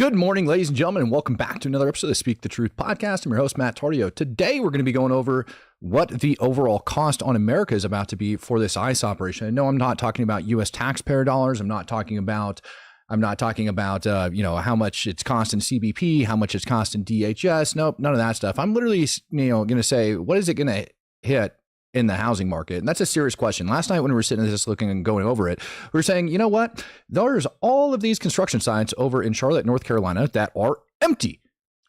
Good morning, ladies and gentlemen, and welcome back to another episode of the Speak the Truth podcast. I'm your host, Matt Tardio. Today, we're going to be going over what the overall cost on America is about to be for this ICE operation. And no, I'm not talking about U.S. taxpayer dollars. I'm not talking about how much it's costing CBP, how much it's costing DHS. Nope, none of that stuff. I'm literally, going to say, what is it going to hit in the housing market? And that's a serious question. Last night when we were sitting just looking and going over it, we were saying, you know what? There's all of these construction sites over in Charlotte, North Carolina that are empty.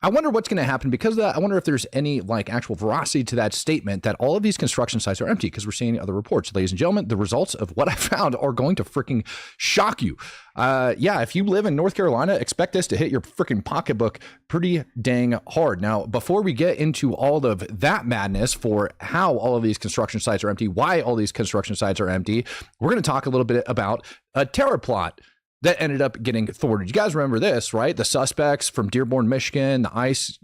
I wonder what's going to happen because of that. I wonder if there's any actual veracity to that statement that all of these construction sites are empty, because we're seeing other reports. Ladies and gentlemen, the results of what I found are going to freaking shock you. If you live in North Carolina, expect this to hit your freaking pocketbook pretty dang hard. Now, before we get into all of that madness for how all of these construction sites are empty, why all these construction sites are empty, we're going to talk a little bit about a terror plot that ended up getting thwarted. You guys remember this, right? The suspects from Dearborn, Michigan, the ISIS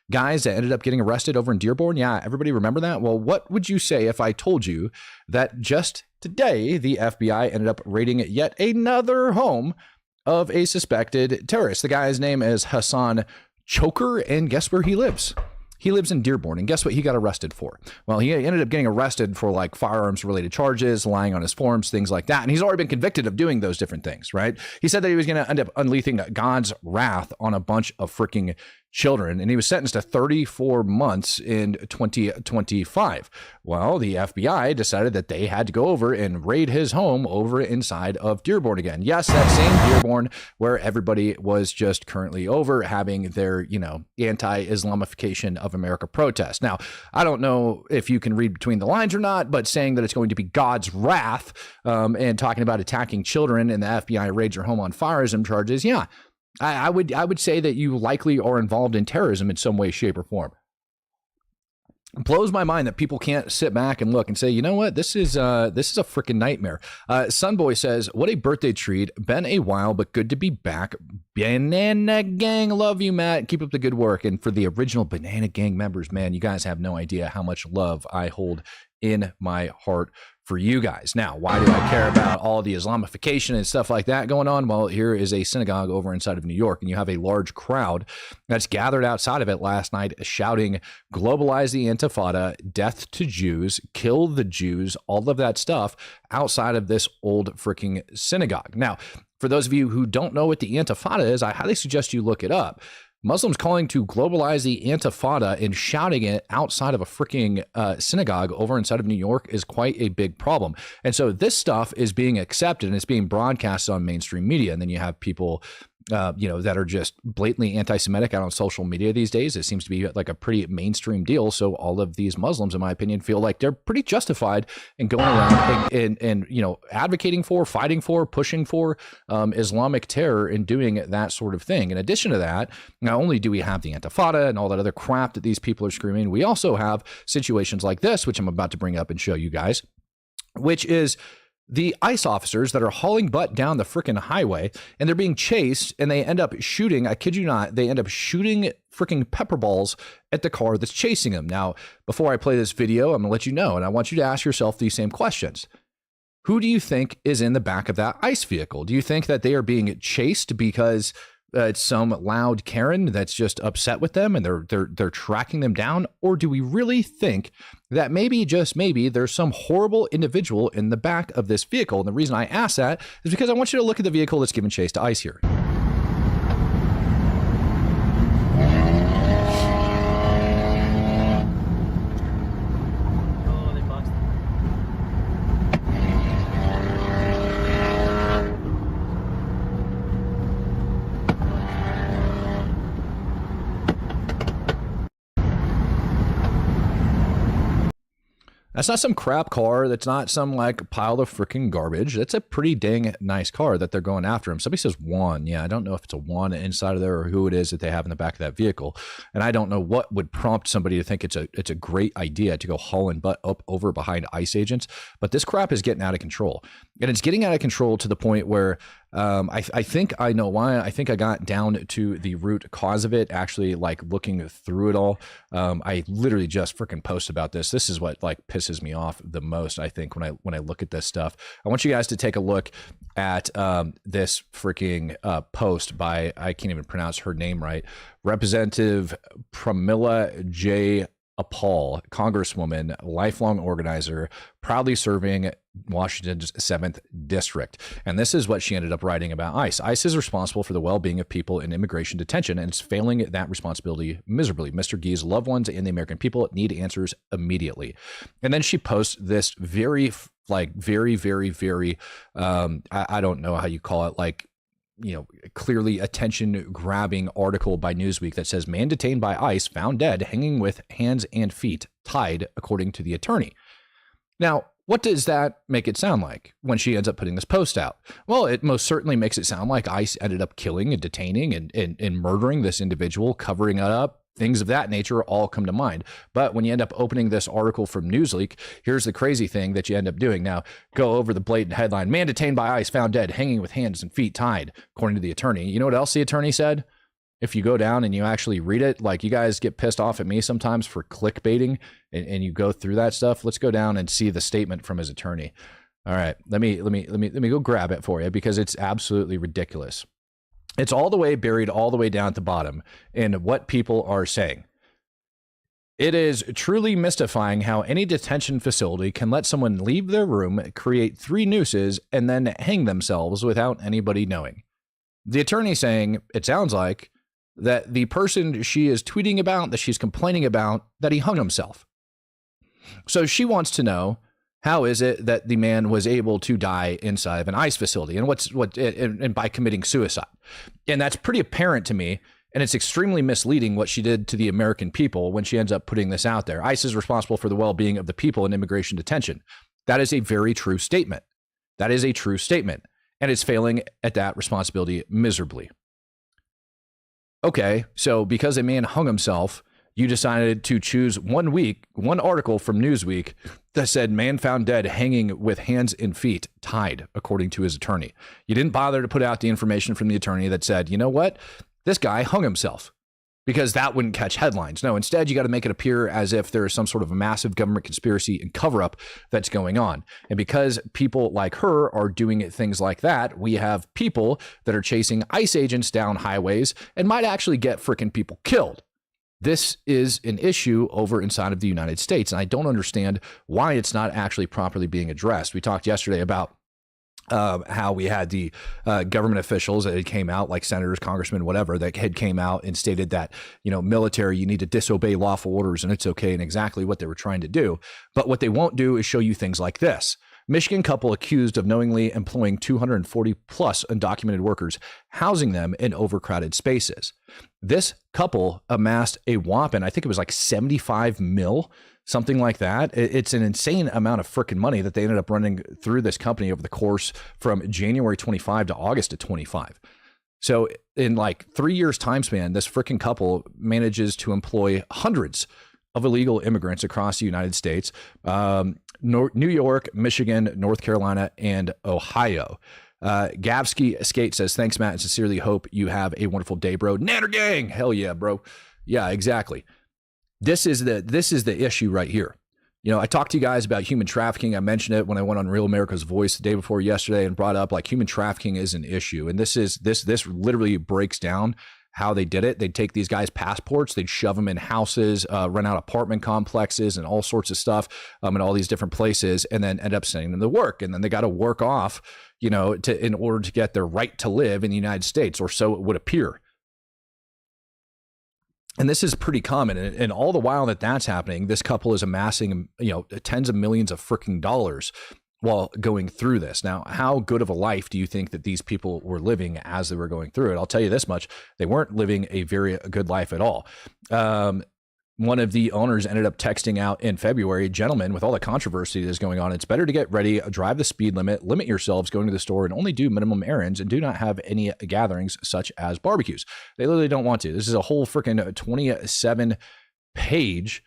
guys that ended up getting arrested over in Dearborn. Yeah, everybody remember that? Well, what would you say if I told you that just today, the FBI ended up raiding yet another home of a suspected terrorist? The guy's name is Hassan Choker, and guess where he lives? He lives in Dearborn, and guess what he got arrested for? Well, he ended up getting arrested for firearms-related charges, lying on his forms, things like that. And he's already been convicted of doing those different things, right? He said that he was going to end up unleashing God's wrath on a bunch of freaking children, and he was sentenced to 34 months in 2025. Well, the FBI decided that they had to go over and raid his home over inside of Dearborn again. Yes, that same Dearborn where everybody was just currently over having their, anti-Islamification of America protest. Now, I don't know if you can read between the lines or not, but saying that it's going to be God's wrath and talking about attacking children and the FBI raids your home on firearm charges, yeah. I would say that you likely are involved in terrorism in some way, shape, or form. It blows my mind that people can't sit back and look and say, you know what, this is a freaking nightmare. Sunboy says, what a birthday treat. Been a while, but good to be back. Banana Gang, love you, Matt. Keep up the good work. And for the original Banana Gang members, man, you guys have no idea how much love I hold in my heart for you guys. Now, why do I care about all the Islamification and stuff like that going on? Well, here is a synagogue over inside of New York, and you have a large crowd that's gathered outside of it last night shouting, globalize the Intifada, death to Jews, kill the Jews, all of that stuff outside of this old freaking synagogue. Now, for those of you who don't know what the Intifada is, I highly suggest you look it up. Muslims calling to globalize the Intifada and shouting it outside of a freaking synagogue over inside of New York is quite a big problem. And so this stuff is being accepted and it's being broadcast on mainstream media. And then you have people, that are just blatantly anti-Semitic out on social media these days. It seems to be like a pretty mainstream deal. So all of these Muslims, in my opinion, feel like they're pretty justified in going around and advocating for, fighting for, pushing for Islamic terror and doing that sort of thing. In addition to that, not only do we have the Intifada and all that other crap that these people are screaming, we also have situations like this, which I'm about to bring up and show you guys, which is the ICE officers that are hauling butt down the freaking highway, and they're being chased, and they end up shooting, I kid you not, they end up shooting freaking pepper balls at the car that's chasing them. Now, before I play this video, I'm going to let you know, and I want you to ask yourself these same questions. Who do you think is in the back of that ICE vehicle? Do you think that they are being chased because it's some loud Karen that's just upset with them and they're tracking them down? Or do we really think that maybe, just maybe, there's some horrible individual in the back of this vehicle? And the reason I ask that is because I want you to look at the vehicle that's giving chase to ICE here. That's not some crap car. That's not some pile of freaking garbage. That's a pretty dang nice car that they're going after him. Somebody says one. Yeah, I don't know if it's a one inside of there or who it is that they have in the back of that vehicle. And I don't know what would prompt somebody to think it's a great idea to go hauling butt up over behind ICE agents. But this crap is getting out of control. And it's getting out of control to the point where I think I know why. I think I got down to the root cause of it, actually, like looking through it all. I literally just freaking post about this. This is what like pisses me off the most, I think, when I look at this stuff. I want you guys to take a look at this freaking post by, I can't even pronounce her name right, Representative Pramila J. Apal, Congresswoman, lifelong organizer, proudly serving Washington's 7th District. And this is what she ended up writing about ICE. ICE is responsible for the well-being of people in immigration detention, and it's failing that responsibility miserably. Mr. Gee's loved ones and the American people need answers immediately. And then she posts this very, I don't know how you call it, like, clearly attention grabbing article by Newsweek that says man detained by ICE found dead hanging with hands and feet tied, according to the attorney. Now, what does that make it sound like when she ends up putting this post out? Well, it most certainly makes it sound like ICE ended up killing and detaining and murdering this individual, covering it up. Things of that nature all come to mind. But when you end up opening this article from Newsweek, here's the crazy thing that you end up doing. Now, go over the blatant headline. Man detained by ICE found dead, hanging with hands and feet tied, according to the attorney. You know what else the attorney said? If you go down and you actually read it, like you guys get pissed off at me sometimes for clickbaiting and you go through that stuff. Let's go down and see the statement from his attorney. All right, let me go grab it for you because it's absolutely ridiculous. It's all the way buried all the way down at the bottom in what people are saying. It is truly mystifying how any detention facility can let someone leave their room, create 3 nooses, and then hang themselves without anybody knowing. The attorney saying, it sounds like, that the person she is tweeting about, that she's complaining about, that he hung himself. So she wants to know, how is it that the man was able to die inside of an ICE facility and by committing suicide? And that's pretty apparent to me. And it's extremely misleading what she did to the American people when she ends up putting this out there. ICE is responsible for the well-being of the people in immigration detention. That is a very true statement. That is a true statement. And it's failing at that responsibility miserably. Okay, so because a man hung himself, you decided to choose one article from Newsweek that said man found dead hanging with hands and feet tied, according to his attorney. You didn't bother to put out the information from the attorney that said, you know what, this guy hung himself, because that wouldn't catch headlines. No, instead, you got to make it appear as if there is some sort of a massive government conspiracy and cover-up that's going on. And because people like her are doing things like that, we have people that are chasing ICE agents down highways and might actually get freaking people killed. This is an issue over inside of the United States, and I don't understand why it's not actually properly being addressed. We talked yesterday about how we had the government officials that had came out, like senators, congressmen, whatever, that had came out and stated that, military, you need to disobey lawful orders and it's okay, and exactly what they were trying to do. But what they won't do is show you things like this. Michigan couple accused of knowingly employing 240 plus undocumented workers, housing them in overcrowded spaces. This couple amassed a whopping, I think it was like 75 mil, something like that. It's an insane amount of freaking money that they ended up running through this company over the course from January 25 to August of 25. So in like 3 years time span, this freaking couple manages to employ hundreds of illegal immigrants across the United States, New York, Michigan, North Carolina, and Ohio. Gavsky Skate says, thanks, Matt, and sincerely hope you have a wonderful day, bro. Nanner gang. Hell yeah, bro. Yeah, exactly. This is the issue right here. I talked to you guys about human trafficking. I mentioned it when I went on Real America's Voice the day before yesterday and brought up like human trafficking is an issue. And this literally breaks down how they did it. They'd take these guys' passports, they'd shove them in houses, rent out apartment complexes and all sorts of stuff in all these different places, and then end up sending them to work. And then they got to work off, in order to get their right to live in the United States, or so it would appear. And this is pretty common. And all the while that that's happening, this couple is amassing, tens of millions of freaking dollars while going through this. Now, how good of a life do you think that these people were living as they were going through it? I'll tell you this much. They weren't living a very good life at all. One of the owners ended up texting out in February, gentlemen, with all the controversy that is going on, it's better to get ready, drive the speed limit yourselves going to the store, and only do minimum errands, and do not have any gatherings such as barbecues. They literally don't want to. This is a whole freaking 27 page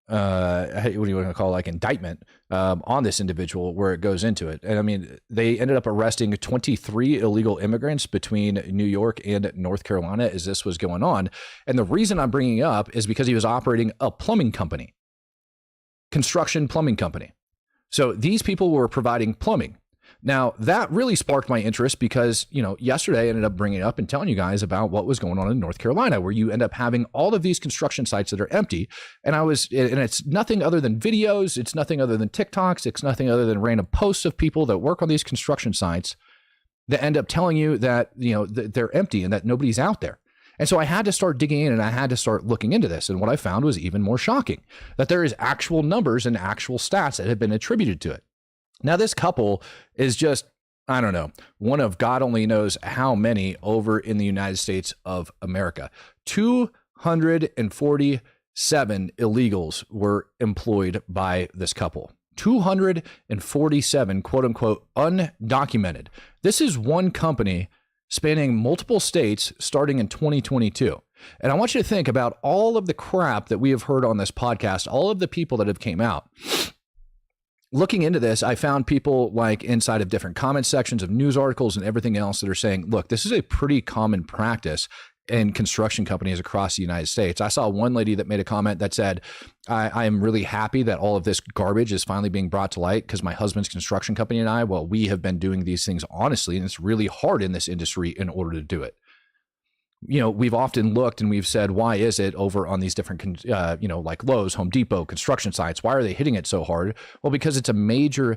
what do you want to call it, like indictment on this individual where it goes into it. And I mean, they ended up arresting 23 illegal immigrants between New York and North Carolina as this was going on. And the reason I'm bringing it up is because he was operating a plumbing company, construction plumbing company. So these people were providing plumbing. Now, that really sparked my interest because, yesterday I ended up bringing it up and telling you guys about what was going on in North Carolina, where you end up having all of these construction sites that are empty. And it's nothing other than videos. It's nothing other than TikToks. It's nothing other than random posts of people that work on these construction sites that end up telling you that, they're empty and that nobody's out there. And so I had to start digging in and I had to start looking into this. And what I found was even more shocking, that there is actual numbers and actual stats that have been attributed to it. Now, this couple is just, I don't know, one of God only knows how many over in the United States of America. 247 illegals were employed by this couple. 247, quote unquote, undocumented. This is one company spanning multiple states starting in 2022. And I want you to think about all of the crap that we have heard on this podcast, all of the people that have came out. Looking into this, I found people like inside of different comment sections of news articles and everything else that are saying, look, this is a pretty common practice in construction companies across the United States. I saw one lady that made a comment that said, I am really happy that all of this garbage is finally being brought to light because my husband's construction company and I, well, we have been doing these things honestly, and it's really hard in this industry in order to do it. We've often looked and we've said, why is it over on these different, like Lowe's, Home Depot, construction sites? Why are they hitting it so hard? Well, because it's a major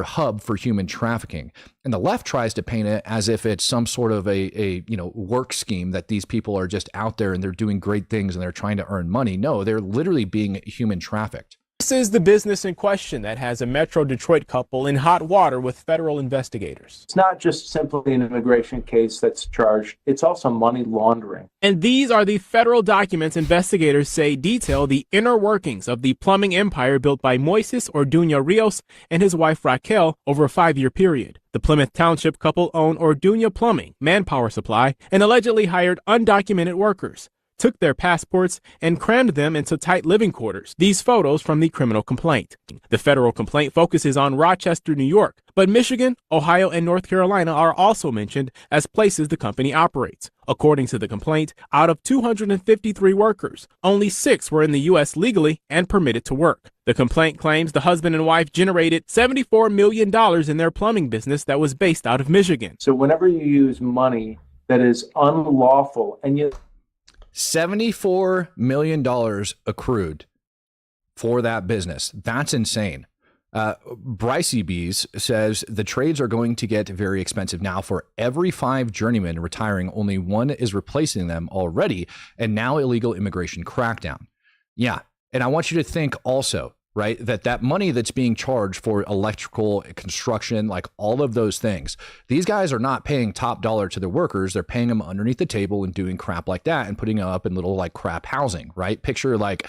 hub for human trafficking. And the left tries to paint it as if it's some sort of a work scheme that these people are just out there and they're doing great things and they're trying to earn money. No, they're literally being human trafficked. This is the business in question that has a Metro Detroit couple in hot water with federal investigators. It's not just simply an immigration case that's charged, it's also money laundering. And these are the federal documents investigators say detail the inner workings of the plumbing empire built by Moises Orduña Rios and his wife Raquel over a 5-year period. The Plymouth Township couple owned Orduña Plumbing, Manpower Supply, and allegedly hired undocumented workers, took their passports, and crammed them into tight living quarters. These photos from the criminal complaint. The federal complaint focuses on Rochester, New York, but Michigan, Ohio, and North Carolina are also mentioned as places the company operates. According to the complaint, out of 253 workers, only 6 were in the U.S. legally and permitted to work. The complaint claims the husband and wife generated $74 million in their plumbing business that was based out of Michigan. So whenever you use money that is unlawful and you $74 million accrued for that business. That's insane. Brycey Bees says the trades are going to get very expensive now. For every 5 journeymen retiring, only 1 is replacing them already, and now illegal immigration crackdown. Yeah, and I want you to think also, right, that money that's being charged for electrical construction, like all of those things, these guys are not paying top dollar to their workers. They're paying them underneath the table and doing crap like that and putting them up in little like crap housing, right? Picture like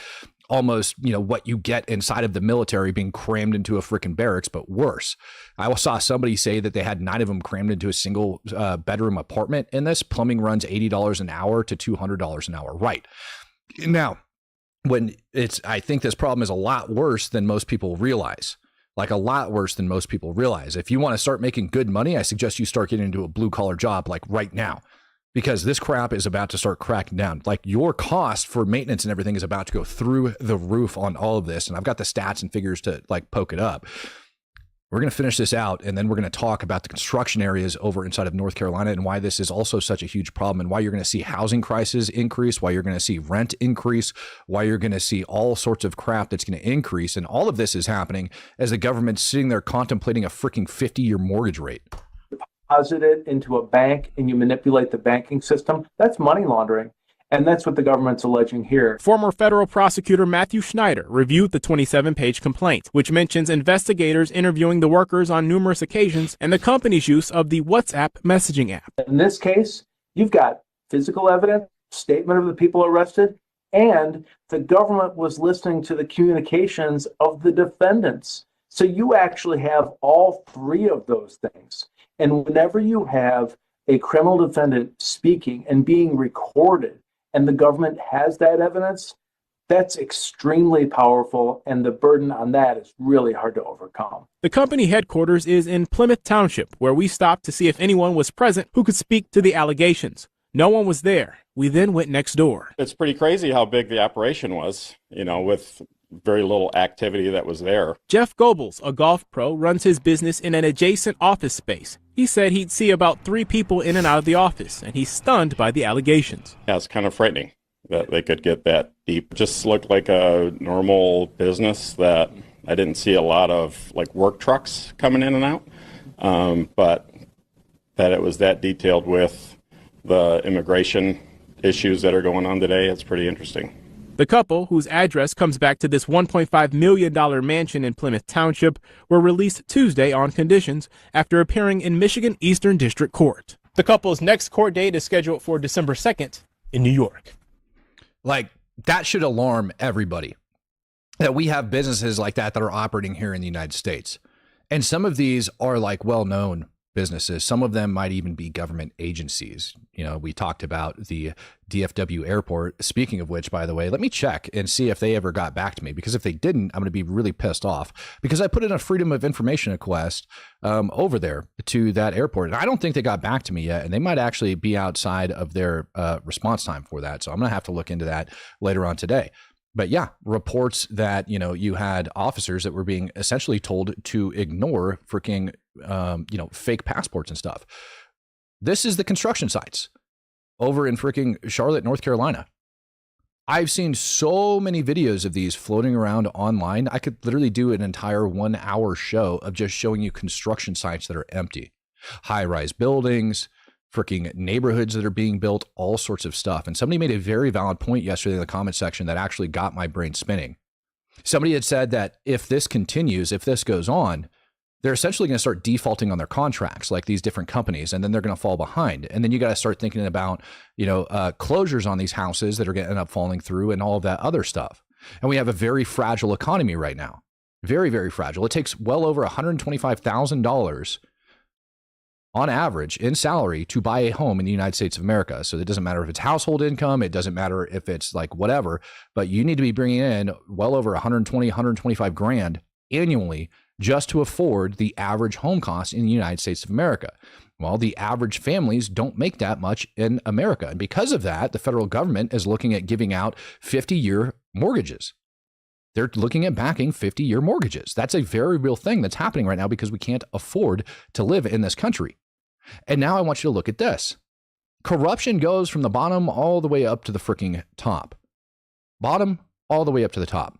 almost, what you get inside of the military being crammed into a freaking barracks, but worse. I saw somebody say that they had 9 of them crammed into a single bedroom apartment in this. Plumbing runs $80 an hour to $200 an hour, right? Now, I think this problem is a lot worse than most people realize. Like a lot worse than most people realize. If you want to start making good money, I suggest you start getting into a blue collar job like right now, because this crap is about to start cracking down. Like your cost for maintenance and everything is about to go through the roof on all of this. And I've got the stats and figures to like poke it up. We're going to finish this out, and then we're going to talk about the construction areas over inside of North Carolina and why this is also such a huge problem, and why you're going to see housing prices increase, why you're going to see rent increase, why you're going to see all sorts of crap that's going to increase. And all of this is happening as the government's sitting there contemplating a freaking 50-year mortgage rate. Deposit it into a bank and you manipulate the banking system. That's money laundering. And that's what the government's alleging here. Former federal prosecutor Matthew Schneider reviewed the 27-page complaint, which mentions investigators interviewing the workers on numerous occasions and the company's use of the WhatsApp messaging app. In this case, you've got physical evidence, statement of the people arrested, and the government was listening to the communications of the defendants. So you actually have all 3 of those things. And whenever you have a criminal defendant speaking and being recorded, and the government has that evidence, That's extremely powerful, and the burden on that is really hard to overcome. The company headquarters is in Plymouth Township, where we stopped to see if anyone was present who could speak to the allegations. No one was there. We then went next door. It's pretty crazy how big the operation was, with very little activity that was there. Jeff Goebbels, a golf pro, runs his business in an adjacent office space. He said he'd see about 3 people in and out of the office, and he's stunned by the allegations. Yeah, it's kind of frightening that they could get that deep. It just looked like a normal business that I didn't see a lot of work trucks coming in and out, but that it was that detailed with the immigration issues that are going on today, it's pretty interesting. The couple, whose address comes back to this $1.5 million mansion in Plymouth Township, were released Tuesday on conditions after appearing in Michigan Eastern District Court. The couple's next court date is scheduled for December 2nd in New York. That should alarm everybody that we have businesses like that are operating here in the United States. And some of these are well-known businesses. Some of them might even be government agencies. We talked about the DFW airport. Speaking of which, by the way, let me check and see if they ever got back to me, because if they didn't, I'm going to be really pissed off, because I put in a freedom of information request over there to that airport. And I don't think they got back to me yet. And they might actually be outside of their response time for that. So I'm going to have to look into that later on today. But yeah, reports that, you had officers that were being essentially told to ignore freaking, fake passports and stuff. This is the construction sites over in freaking Charlotte, North Carolina. I've seen so many videos of these floating around online. I could literally do an entire 1-hour show of just showing you construction sites that are empty, high-rise buildings, freaking neighborhoods that are being built, all sorts of stuff. And somebody made a very valid point yesterday in the comment section that actually got my brain spinning. Somebody had said that if this continues, if this goes on, they're essentially going to start defaulting on their contracts, like these different companies, and then they're going to fall behind. And then you got to start thinking about, closures on these houses that are going to end up falling through and all of that other stuff. And we have a very fragile economy right now. Very, very fragile. It takes well over $125,000 on average in salary to buy a home in the United States of America. So it doesn't matter if it's household income, it doesn't matter if it's whatever, but you need to be bringing in well over 120, 125 grand annually just to afford the average home cost in the United States of America. Well, the average families don't make that much in America. And because of that, the federal government is looking at giving out 50-year mortgages. They're looking at backing 50-year mortgages. That's a very real thing that's happening right now because we can't afford to live in this country. And now I want you to look at this. Corruption goes from the bottom all the way up to the freaking top. Bottom all the way up to the top.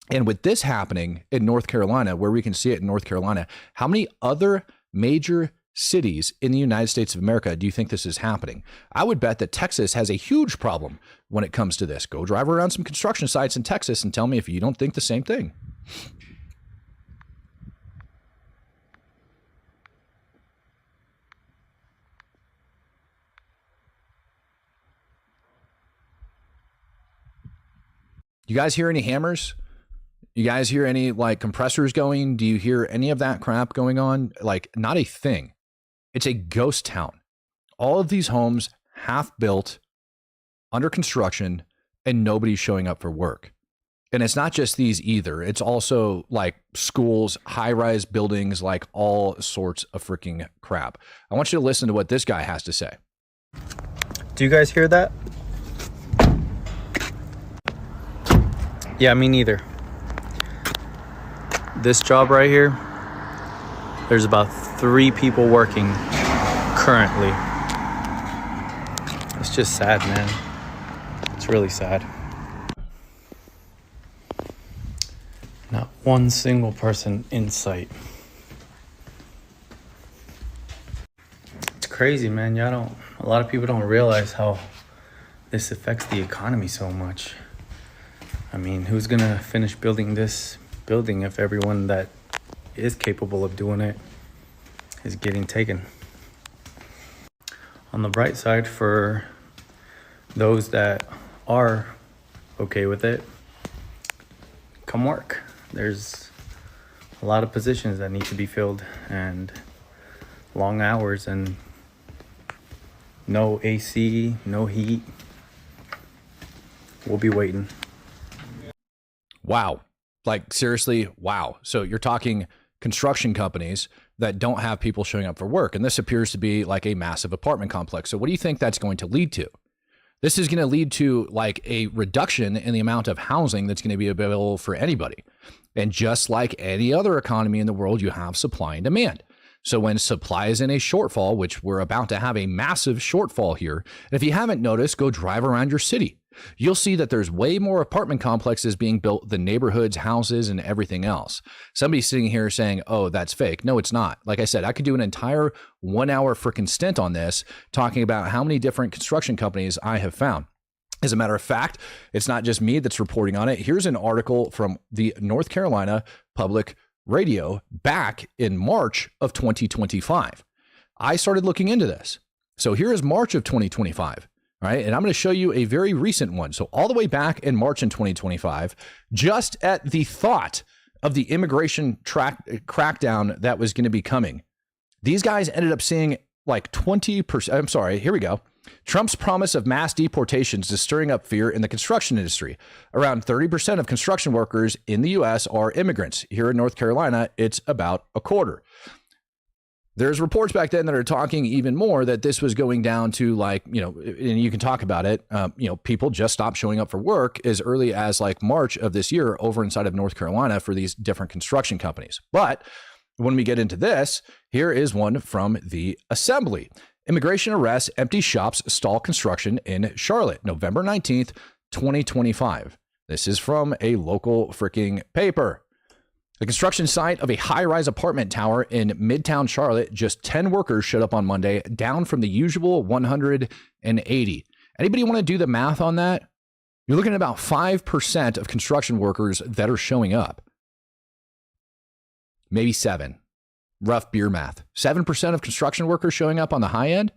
And with this happening in North Carolina, where we can see it in North Carolina, how many other major cities in the United States of America do you think this is happening? I would bet that Texas has a huge problem when it comes to this. Go drive around some construction sites in Texas and tell me if you don't think the same thing. You guys hear any hammers? You guys hear any compressors going? Do you hear any of that crap going on? Not a thing. It's a ghost town. All of these homes half built, under construction, and nobody's showing up for work. And it's not just these either. It's also schools, high-rise buildings, all sorts of freaking crap. I want you to listen to what this guy has to say. Do you guys hear that? Yeah, me neither. This job right here, there's about 3 people working currently. It's just sad, man. It's really sad. Not one single person in sight. It's crazy, man. A lot of people don't realize how this affects the economy so much. I mean, who's gonna finish building this building if everyone that is capable of doing it is getting taken? On the bright side, for those that are okay with it, come work. There's a lot of positions that need to be filled and long hours and no AC, no heat. We'll be waiting. Wow. Like, seriously, wow. So you're talking construction companies that don't have people showing up for work. And this appears to be like a massive apartment complex. So what do you think that's going to lead to? This is going to lead to like a reduction in the amount of housing that's going to be available for anybody. And just like any other economy in the world, you have supply and demand. So when supply is in a shortfall, which we're about to have a massive shortfall here, and if you haven't noticed, go drive around your city. You'll see that there's way more apartment complexes being built than neighborhoods, houses, and everything else. Somebody's sitting here saying, oh, that's fake. No, it's not. Like I said, I could do an entire 1 hour freaking stint on this, talking about how many different construction companies I have found. As a matter of fact, it's not just me that's reporting on it. Here's an article from the North Carolina Public Radio back in March of 2025. I started looking into this. So here is March of 2025. All right, and I'm going to show you a very recent one. So all the way back in March in 2025, just at the thought of the immigration crackdown that was going to be coming, these guys ended up seeing like 20%. I'm sorry, here we go. Trump's promise of mass deportations is stirring up fear in the construction industry. Around 30% of construction workers in the U.S. are immigrants. Here in North Carolina, it's about a quarter. There's reports back then that are talking even more that this was going down to like, and you can talk about it, people just stopped showing up for work as early as like March of this year over inside of North Carolina for these different construction companies. But when we get into this, here is one from the Assembly. Immigration arrests, empty shops, stall construction in Charlotte, November 19th, 2025. This is from a local freaking paper. The construction site of a high-rise apartment tower in Midtown Charlotte, just 10 workers showed up on Monday, down from the usual 180. Anybody want to do the math on that? You're looking at about 5% of construction workers that are showing up. Maybe 7. Rough beer math. 7% of construction workers showing up on the high end?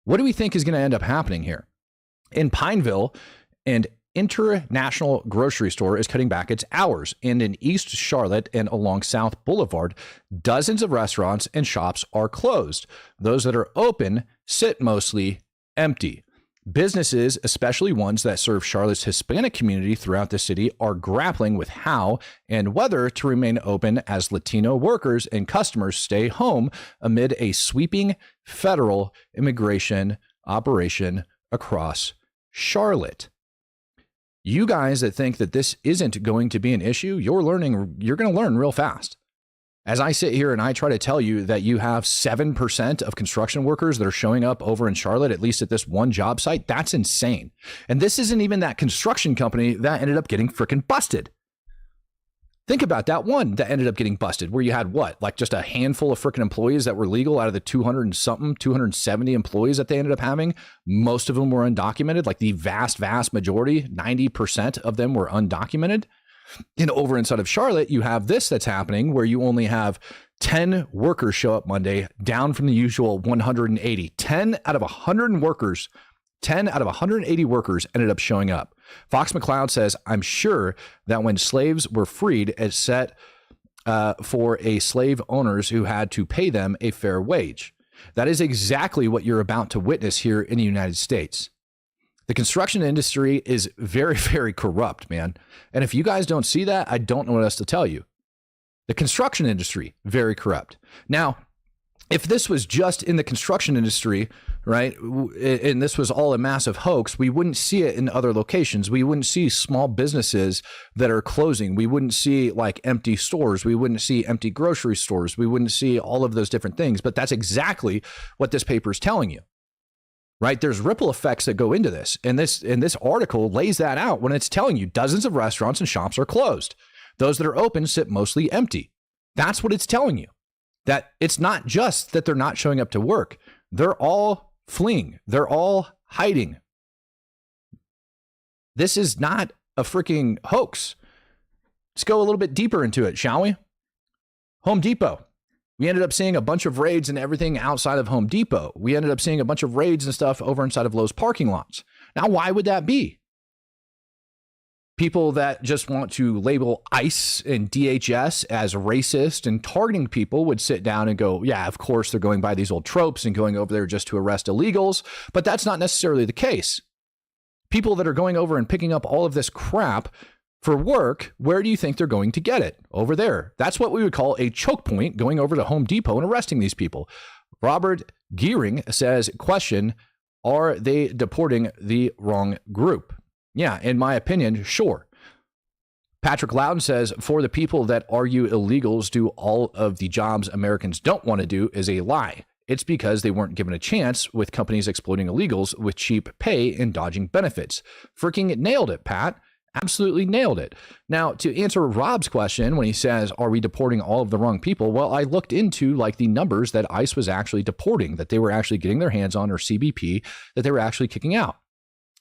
What do we think is going to end up happening here? In Pineville, and International Grocery Store is cutting back its hours, and in East Charlotte and along South Boulevard, dozens of restaurants and shops are closed. Those that are open sit mostly empty. Businesses, especially ones that serve Charlotte's Hispanic community throughout the city, are grappling with how and whether to remain open as Latino workers and customers stay home amid a sweeping federal immigration operation across Charlotte. You guys that think that this isn't going to be an issue, you're going to learn real fast. As I sit here and I try to tell you that you have 7% of construction workers that are showing up over in Charlotte, at least at this one job site, that's insane. And this isn't even that construction company that ended up getting freaking busted. Think about that one that ended up getting busted, where you had what, like just a handful of freaking employees that were legal out of the 270 employees that they ended up having. Most of them were undocumented, like the vast majority, 90% of them were undocumented. And over inside of Charlotte, you have this that's happening where you only have 10 workers show up Monday, down from the usual 180. 10 out of 180 workers ended up showing up. Fox McCloud says, I'm sure that when slaves were freed, it's set for a slave owners who had to pay them a fair wage. That is exactly what you're about to witness here in the United States. The construction industry is very, very corrupt, man. And if you guys don't see that, I don't know what else to tell you. The construction industry, very corrupt. Now, if this was just in the construction industry, right, and this was all a massive hoax, we wouldn't see it in other locations. We wouldn't see small businesses that are closing. We wouldn't see like empty stores. We wouldn't see empty grocery stores. We wouldn't see all of those different things. But that's exactly what this paper is telling you, right? There's ripple effects that go into this. And this article lays that out when it's telling you dozens of restaurants and shops are closed. Those that are open sit mostly empty. That's what it's telling you. That it's not just that they're not showing up to work. They're all fleeing. They're all hiding. This is not a freaking hoax. Let's go a little bit deeper into it, shall we? Home Depot. We ended up seeing a bunch of raids and everything outside of Home Depot. We ended up seeing a bunch of raids and stuff over inside of Lowe's parking lots. Now, why would that be? People that just want to label ICE and DHS as racist and targeting people would sit down and go, yeah, of course, they're going by these old tropes and going over there just to arrest illegals. But that's not necessarily the case. People that are going over and picking up all of this crap for work, where do you think they're going to get it? Over there. That's what we would call a choke point, going over to Home Depot and arresting these people. Robert Geering says, question, are they deporting the wrong group? Yeah, in my opinion, sure. Patrick Loudon says, for the people that argue illegals do all of the jobs Americans don't want to do is a lie. It's because they weren't given a chance with companies exploiting illegals with cheap pay and dodging benefits. Freaking nailed it, Pat. Absolutely nailed it. Now, to answer Rob's question when he says, are we deporting all of the wrong people? Well, I looked into like the numbers that ICE was actually deporting, that they were actually getting their hands on, or CBP, that they were actually kicking out.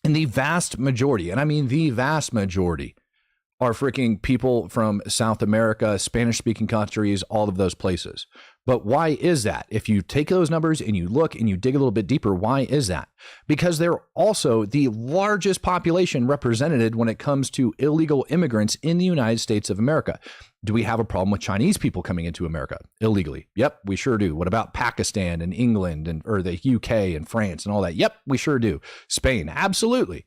And the vast majority, and I mean the vast majority, are freaking people from South America, Spanish-speaking countries, all of those places. But why is that? If you take those numbers and you look and you dig a little bit deeper, why is that? Because they're also the largest population represented when it comes to illegal immigrants in the United States of America. Do we have a problem with Chinese people coming into America illegally? Yep, we sure do. What about Pakistan and England and or the UK and France and all that? Yep, we sure do. Spain, absolutely.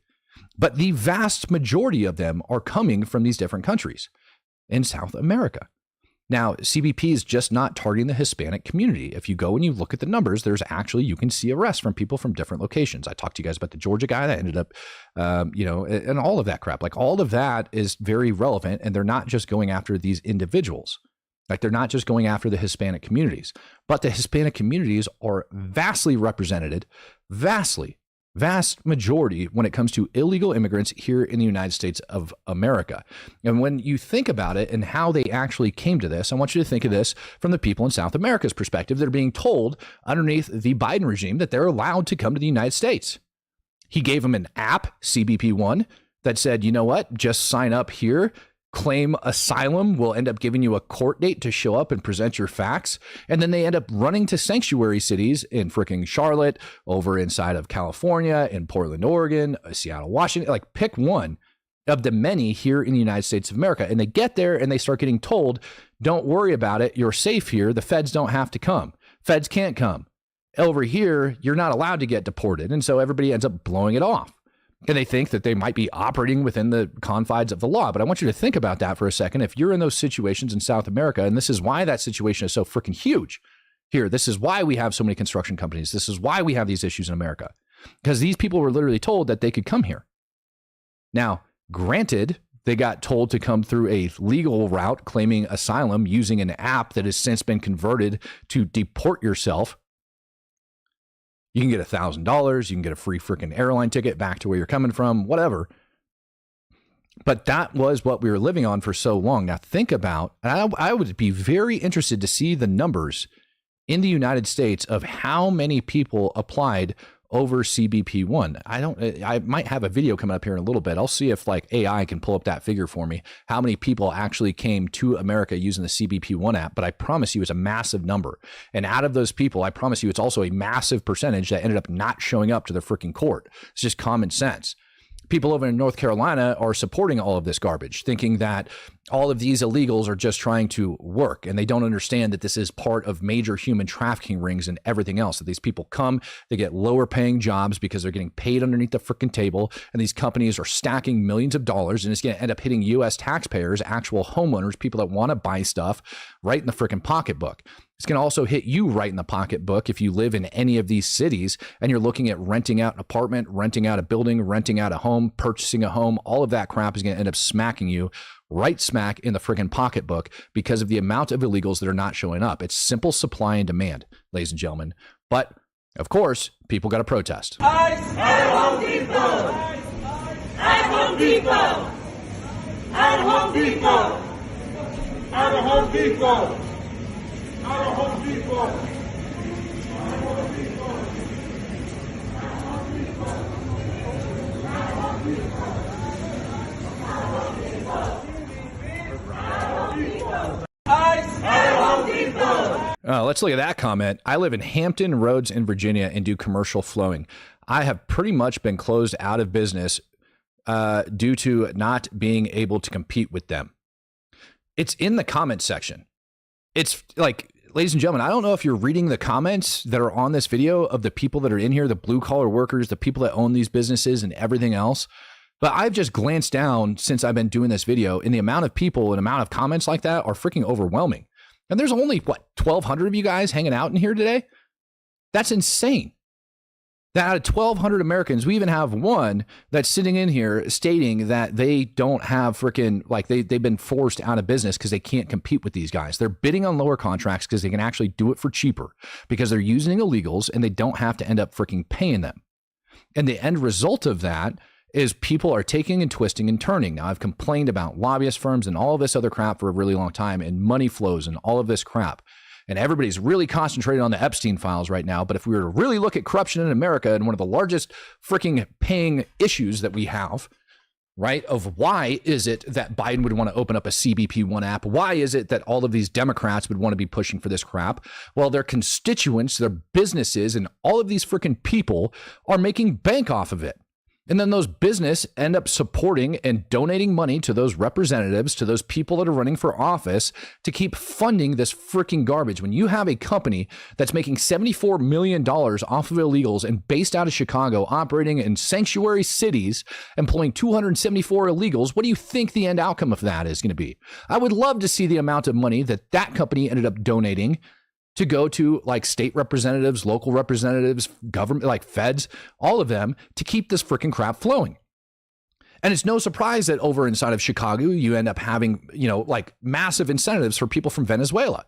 But the vast majority of them are coming from these different countries in South America. Now, CBP is just not targeting the Hispanic community. If you go and you look at the numbers, there's actually, you can see arrests from people from different locations. I talked to you guys about the Georgia guy that ended up, and all of that crap. Like all of that is very relevant, and they're not just going after these individuals. Like they're not just going after the Hispanic communities, but the Hispanic communities are vastly represented, vast majority when it comes to illegal immigrants here in the United States of America. And when you think about it and how they actually came to this, I want you to think of this from the people in South America's perspective that are being told underneath the Biden regime that they're allowed to come to the United States. He gave them an app, CBP1, that said, you know what, just sign up here, claim asylum, will end up giving you a court date to show up and present your facts. And then they end up running to sanctuary cities in freaking Charlotte, over inside of California, in Portland, Oregon, Seattle, Washington, like pick one of the many here in the United States of America. And they get there and they start getting told, don't worry about it. You're safe here. The feds don't have to come. Feds can't come. Over here, you're not allowed to get deported. And so everybody ends up blowing it off. And they think that they might be operating within the confines of the law. But I want you to think about that for a second. If you're in those situations in South America, and this is why that situation is so freaking huge here. This is why we have so many construction companies. This is why we have these issues in America. Because these people were literally told that they could come here. Now, granted, they got told to come through a legal route, claiming asylum using an app that has since been converted to deport yourself. You can get $1,000. You can get a free freaking airline ticket back to where you're coming from, whatever. But that was what we were living on for so long. Now think about, and I would be very interested to see the numbers in the United States of how many people applied over CBP1. I might have a video coming up here in a little bit. I'll see if like AI can pull up that figure for me, how many people actually came to America using the CBP1 app. But I promise you it's a massive number. And out of those people, I promise you it's also a massive percentage that ended up not showing up to the freaking court. It's just common sense. People over in North Carolina are supporting all of this garbage, thinking that all of these illegals are just trying to work, and they don't understand that this is part of major human trafficking rings and everything else. That these people come, they get lower paying jobs because they're getting paid underneath the freaking table, and these companies are stacking millions of dollars, and it's going to end up hitting U.S. taxpayers, actual homeowners, people that want to buy stuff, right in the freaking pocketbook. It's going to also hit you right in the pocketbook if you live in any of these cities and you're looking at renting out an apartment, renting out a building, renting out a home, purchasing a home. All of that crap is going to end up smacking you right smack in the friggin' pocketbook because of the amount of illegals that are not showing up. It's simple supply and demand, ladies and gentlemen. But of course, people got to protest. ICE at Home Depot! At Home Depot! At Home Depot! At Home Depot! At Home Depot! At Home Depot! ICE at Home Depot! Let's look at that comment. I live in Hampton Roads in Virginia and do commercial flowing. I have pretty much been closed out of business due to not being able to compete with them. It's in the comment section. It's like, ladies and gentlemen, I don't know if you're reading the comments that are on this video of the people that are in here, the blue collar workers, the people that own these businesses and everything else. But I've just glanced down since I've been doing this video, and the amount of people and amount of comments like that are freaking overwhelming. And there's only, 1,200 of you guys hanging out in here today? That's insane. That out of 1,200 Americans, we even have one that's sitting in here stating that they don't have freaking, like they've been forced out of business because they can't compete with these guys. They're bidding on lower contracts because they can actually do it for cheaper because they're using illegals and they don't have to end up freaking paying them. And the end result of that is people are taking and twisting and turning. Now, I've complained about lobbyist firms and all of this other crap for a really long time, and money flows and all of this crap. And everybody's really concentrated on the Epstein files right now. But if we were to really look at corruption in America, and one of the largest freaking paying issues that we have, right, of why is it that Biden would want to open up a CBP One app? Why is it that all of these Democrats would want to be pushing for this crap? Well, their constituents, their businesses, and all of these freaking people are making bank off of it. And then those business end up supporting and donating money to those representatives, to those people that are running for office to keep funding this freaking garbage. When you have a company that's making $74 million off of illegals and based out of Chicago, operating in sanctuary cities, employing 274 illegals, what do you think the end outcome of that is going to be? I would love to see the amount of money that that company ended up donating to go to like state representatives, local representatives, government, like feds, all of them to keep this freaking crap flowing. And it's no surprise that over inside of Chicago, you end up having, like massive incentives for people from Venezuela.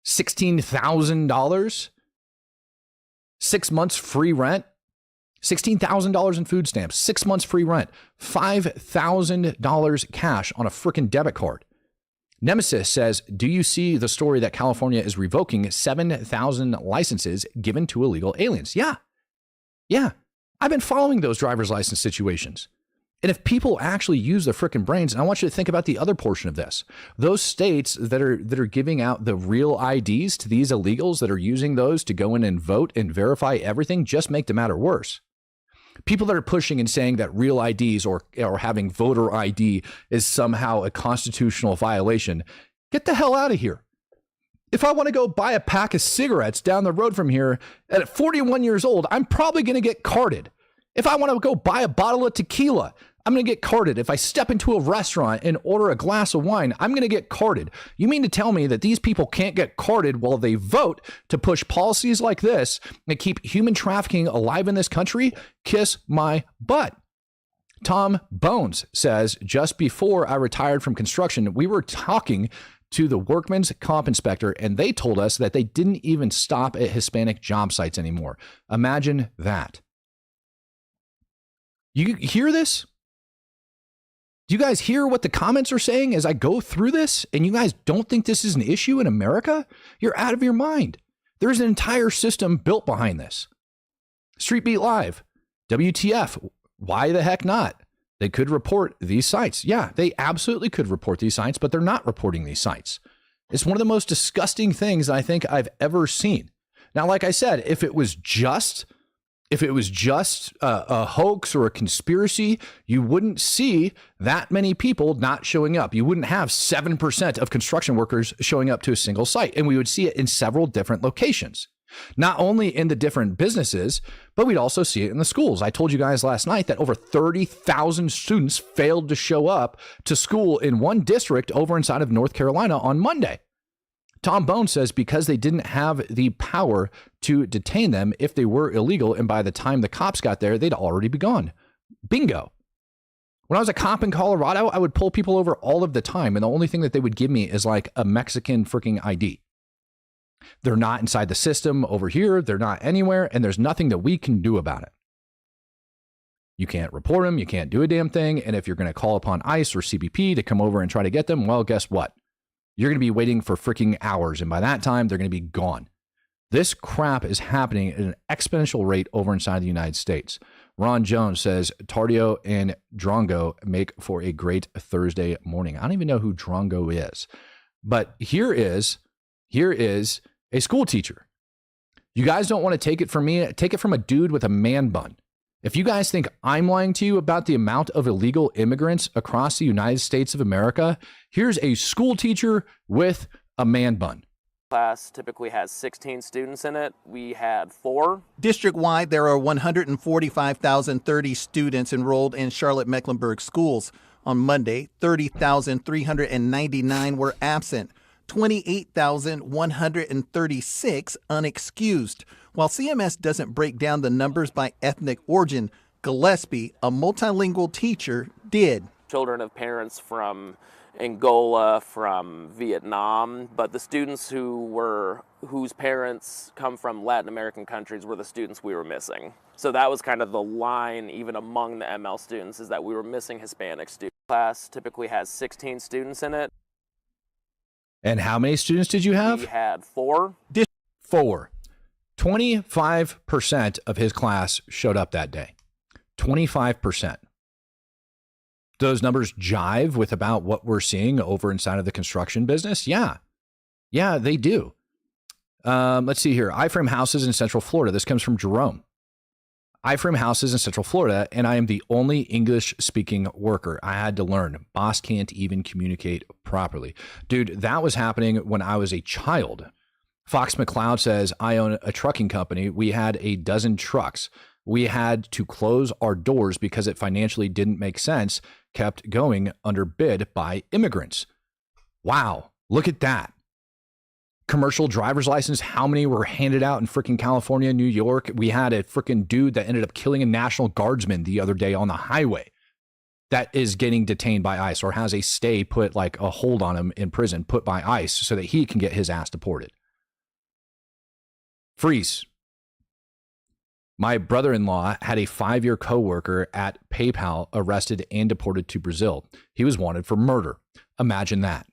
$16,000, 6 months free rent, $16,000 in food stamps, 6 months free rent, $5,000 cash on a freaking debit card. Nemesis says, do you see the story that California is revoking 7,000 licenses given to illegal aliens? Yeah. I've been following those driver's license situations. And if people actually use their freaking brains, and I want you to think about the other portion of this, those states that are giving out the real IDs to these illegals that are using those to go in and vote and verify everything just make the matter worse. People that are pushing and saying that real IDs or having voter ID is somehow a constitutional violation, get the hell out of here. If I want to go buy a pack of cigarettes down the road from here at 41 years old, I'm probably going to get carded. If I want to go buy a bottle of tequila, I'm going to get carded. If I step into a restaurant and order a glass of wine, I'm going to get carded. You mean to tell me that these people can't get carded while they vote to push policies like this that keep human trafficking alive in this country? Kiss my butt. Tom Bones says, just before I retired from construction, we were talking to the workman's comp inspector, and they told us that they didn't even stop at Hispanic job sites anymore. Imagine that. You hear this? Do you guys hear what the comments are saying as I go through this? And you guys don't think this is an issue in America? You're out of your mind. There's an entire system built behind this. Street Beat Live, WTF, why the heck not? They could report these sites. Yeah, they absolutely could report these sites, but they're not reporting these sites. It's one of the most disgusting things I think I've ever seen. Now, like I said, if it was just a hoax or a conspiracy, you wouldn't see that many people not showing up. You wouldn't have 7% of construction workers showing up to a single site. And we would see it in several different locations, not only in the different businesses, but we'd also see it in the schools. I told you guys last night that over 30,000 students failed to show up to school in one district over inside of North Carolina on Monday. Tom Bone says because they didn't have the power to detain them if they were illegal, and by the time the cops got there, they'd already be gone. Bingo. When I was a cop in Colorado, I would pull people over all of the time, and the only thing that they would give me is like a Mexican freaking ID. They're not inside the system over here. They're not anywhere, and there's nothing that we can do about it. You can't report them. You can't do a damn thing. And if you're going to call upon ICE or CBP to come over and try to get them, well, guess what? You're going to be waiting for freaking hours. And by that time, they're going to be gone. This crap is happening at an exponential rate over inside the United States. Ron Jones says, Tardio and Drongo make for a great Thursday morning. I don't even know who Drongo is. But here is a school teacher. You guys don't want to take it from me. Take it from a dude with a man bun. If you guys think I'm lying to you about the amount of illegal immigrants across the United States of America, here's a school teacher with a man bun. Class typically has 16 students in it. We had 4. District-wide, there are 145,030 students enrolled in Charlotte-Mecklenburg schools. On Monday, 30,399 were absent, 28,136 unexcused. While CMS doesn't break down the numbers by ethnic origin, Gillespie, a multilingual teacher, did. Children of parents from Angola, from Vietnam, but the students whose parents come from Latin American countries were the students we were missing. So that was kind of the line, even among the ML students, is that we were missing Hispanic students. Class typically has 16 students in it. And how many students did you have? We had 4. 4. 25% of his class showed up that day. 25%. Those numbers jive with about what we're seeing over inside of the construction business? Yeah. Yeah, they do. Let's see here. I frame houses in Central Florida. This comes from Jerome. I frame houses in Central Florida, and I am the only English-speaking worker. I had to learn. Boss can't even communicate properly. Dude, that was happening when I was a child. Fox McCloud says, I own a trucking company. We had a dozen trucks. We had to close our doors because it financially didn't make sense, kept going under bid by immigrants. Wow, look at that. Commercial driver's license, how many were handed out in freaking California, New York? We had a freaking dude that ended up killing a National Guardsman the other day on the highway that is getting detained by ICE or has a stay put, like a hold on him in prison, put by ICE so that he can get his ass deported. Freeze. My brother-in-law had a 5-year coworker at PayPal arrested and deported to Brazil. He was wanted for murder. Imagine that.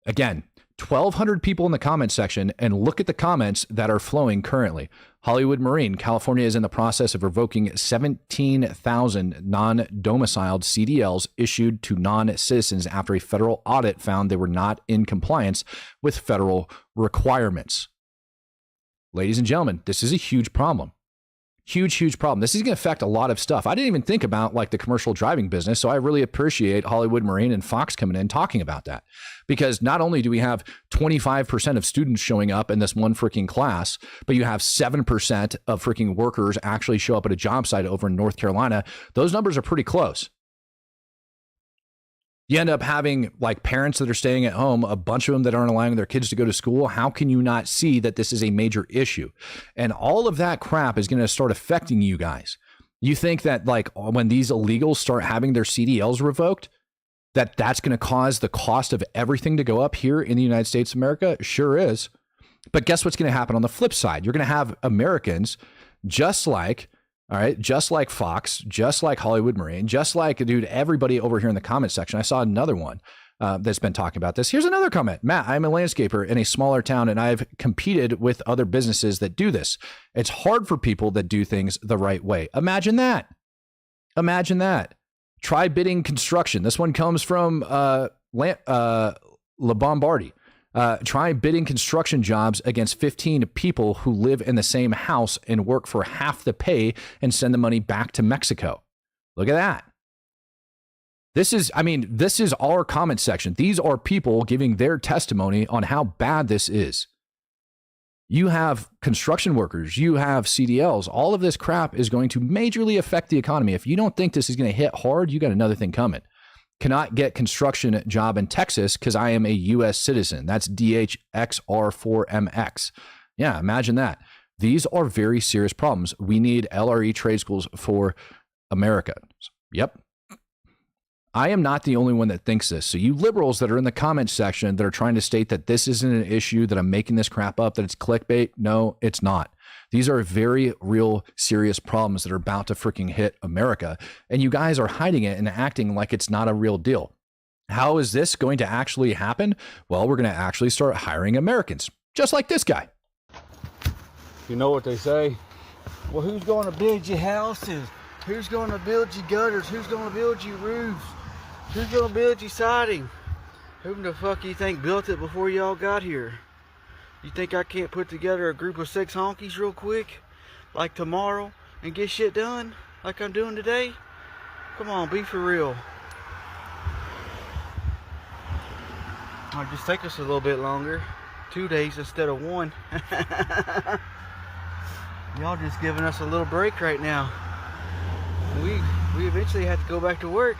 Again, 1,200 people in the comment section, and look at the comments that are flowing currently. Hollywood Marine, California is in the process of revoking 17,000 non-domiciled CDLs issued to non-citizens after a federal audit found they were not in compliance with federal requirements. Ladies and gentlemen, this is a huge problem. Huge, huge problem. This is going to affect a lot of stuff. I didn't even think about like the commercial driving business. So I really appreciate Hollywood Marine and Fox coming in talking about that, because not only do we have 25% of students showing up in this one freaking class, but you have 7% of freaking workers actually show up at a job site over in North Carolina. Those numbers are pretty close. You end up having like parents that are staying at home, a bunch of them that aren't allowing their kids to go to school. How can you not see that this is a major issue? And all of that crap is going to start affecting you guys. You think that like when these illegals start having their CDLs revoked, that's going to cause the cost of everything to go up here in the United States of America? Sure is. But guess what's going to happen on the flip side? You're going to have Americans just like Fox, just like Hollywood Marine, just like, dude, everybody over here in the comment section. I saw another one that's been talking about this. Here's another comment. Matt, I'm a landscaper in a smaller town, and I've competed with other businesses that do this. It's hard for people that do things the right way. Imagine that. Imagine that. Try bidding construction. This one comes from LaBombardi. Try bidding construction jobs against 15 people who live in the same house and work for half the pay and send the money back to Mexico. Look at that. This is our comment section. These are people giving their testimony on how bad this is. You have construction workers, you have CDLs. All of this crap is going to majorly affect the economy. If you don't think this is going to hit hard, you got another thing coming. Cannot get construction job in Texas because I am a U.S. citizen. That's DHXR4MX. Yeah, imagine that. These are very serious problems. We need LRE trade schools for America. Yep. I am not the only one that thinks this. So you liberals that are in the comment section that are trying to state that this isn't an issue, that I'm making this crap up, that it's clickbait. No, it's not. These are very real, serious problems that are about to freaking hit America. And you guys are hiding it and acting like it's not a real deal. How is this going to actually happen? Well, we're going to actually start hiring Americans, just like this guy. You know what they say? Well, who's going to build your houses? Who's going to build your gutters? Who's going to build your roofs? Who's going to build your siding? Who the fuck you think built it before y'all got here? You think I can't put together a group of 6 honkies real quick, like tomorrow, and get shit done, like I'm doing today? Come on, be for real. Might just take us a little bit longer. 2 days instead of 1. Y'all just giving us a little break right now. We eventually have to go back to work.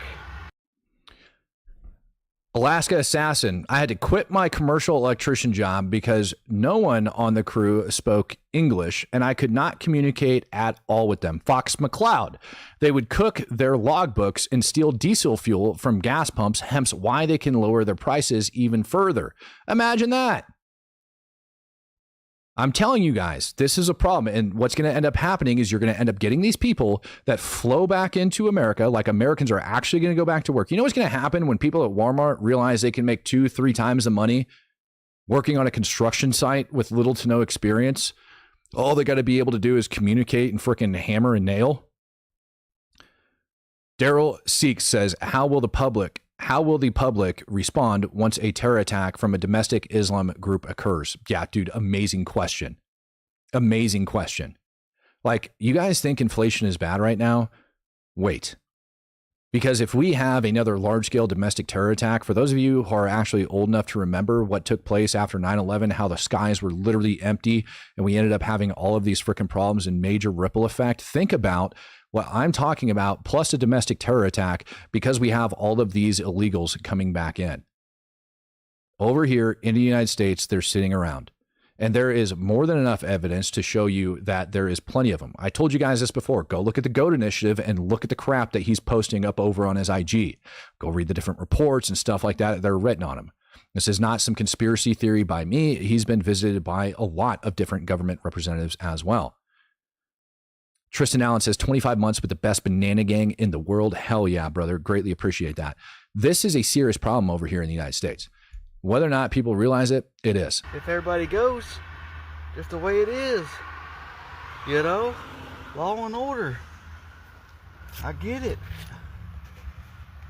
Alaska Assassin, I had to quit my commercial electrician job because no one on the crew spoke English and I could not communicate at all with them. Fox McCloud, they would cook their logbooks and steal diesel fuel from gas pumps, hence why they can lower their prices even further. Imagine that. I'm telling you guys, this is a problem. And what's going to end up happening is you're going to end up getting these people that flow back into America, like Americans are actually going to go back to work. You know what's going to happen when people at Walmart realize they can make 2-3 times the money working on a construction site with little to no experience? All they got to be able to do is communicate and freaking hammer and nail. Daryl Seeks says, how will the public respond once a terror attack from a domestic Islam group occurs? Yeah, dude, amazing question. Amazing question. Like, you guys think inflation is bad right now? Wait. Because if we have another large-scale domestic terror attack, for those of you who are actually old enough to remember what took place after 9/11, how the skies were literally empty and we ended up having all of these freaking problems and major ripple effect, think about what I'm talking about, plus a domestic terror attack, because we have all of these illegals coming back in. Over here in the United States, they're sitting around. And there is more than enough evidence to show you that there is plenty of them. I told you guys this before. Go look at the GOAT Initiative and look at the crap that he's posting up over on his IG. Go read the different reports and stuff like that that are written on him. This is not some conspiracy theory by me. He's been visited by a lot of different government representatives as well. Tristan Allen says 25 months with the best banana gang in the world. Hell yeah, brother. Greatly appreciate that. This is a serious problem over here in the United States. Whether or not people realize it, it is. If everybody goes just the way it is, you know, law and order. I get it.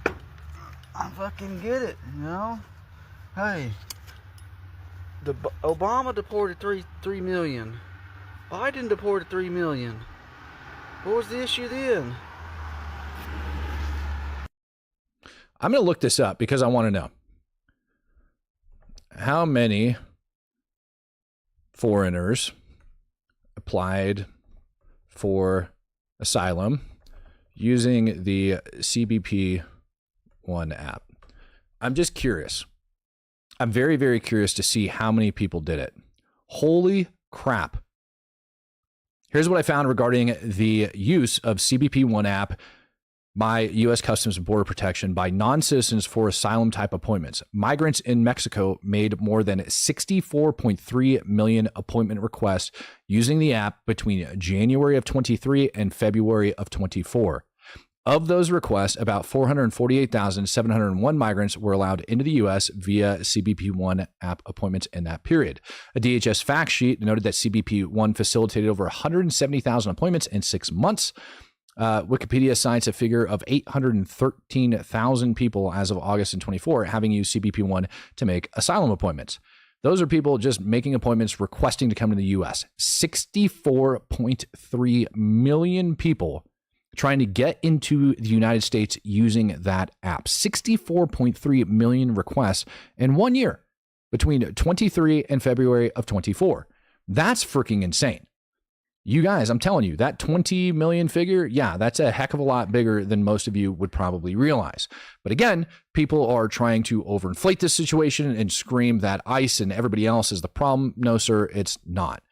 I fucking get it, you know. Hey, Obama deported 3 million. Biden deported 3 million. What was the issue then? I'm going to look this up because I want to know. How many foreigners applied for asylum using the CBP One app? I'm just curious. I'm very, very curious to see how many people did it. Holy crap. Here's what I found regarding the use of CBP One app by U.S. Customs and Border Protection by non-citizens for asylum-type appointments. Migrants in Mexico made more than 64.3 million appointment requests using the app between January of 23 and February of 24. Of those requests, about 448,701 migrants were allowed into the U.S. via CBP One app appointments in that period. A DHS fact sheet noted that CBP One facilitated over 170,000 appointments in 6 months. Wikipedia cites a figure of 813,000 people as of August 24 having used CBP One to make asylum appointments. Those are people just making appointments, requesting to come to the U.S. 64.3 million people trying to get into the United States using that app. 64.3 million requests in 1 year between 23 and February of 24. That's freaking insane. You guys, I'm telling you, that 20 million figure, yeah, that's a heck of a lot bigger than most of you would probably realize. But again, people are trying to overinflate this situation and scream that ICE and everybody else is the problem. No, sir, it's not.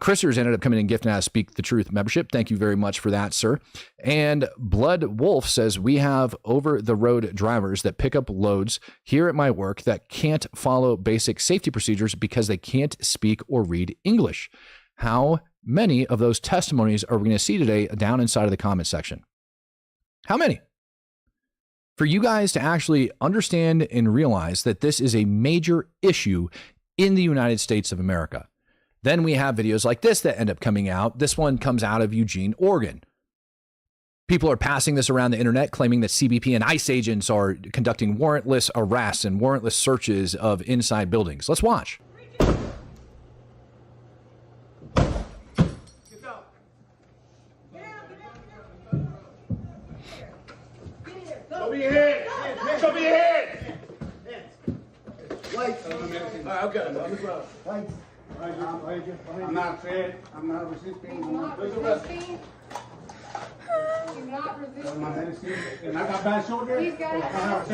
Christers ended up coming and gifting us Speak the Truth membership. Thank you very much for that, sir. And Blood Wolf says, we have over-the-road drivers that pick up loads here at my work that can't follow basic safety procedures because they can't speak or read English. How many of those testimonies are we going to see today down inside of the comment section? How many? For you guys to actually understand and realize that this is a major issue in the United States of America. Then we have videos like this that end up coming out. This one comes out of Eugene, Oregon. People are passing this around the internet, claiming that CBP and ICE agents are conducting warrantless arrests and warrantless searches of inside buildings. Let's watch. Show me your head. Show me your head. I'm not afraid. I'm not resisting. He's not resisting. He's not resisting. My medicine. And I got bad shoulder. He's got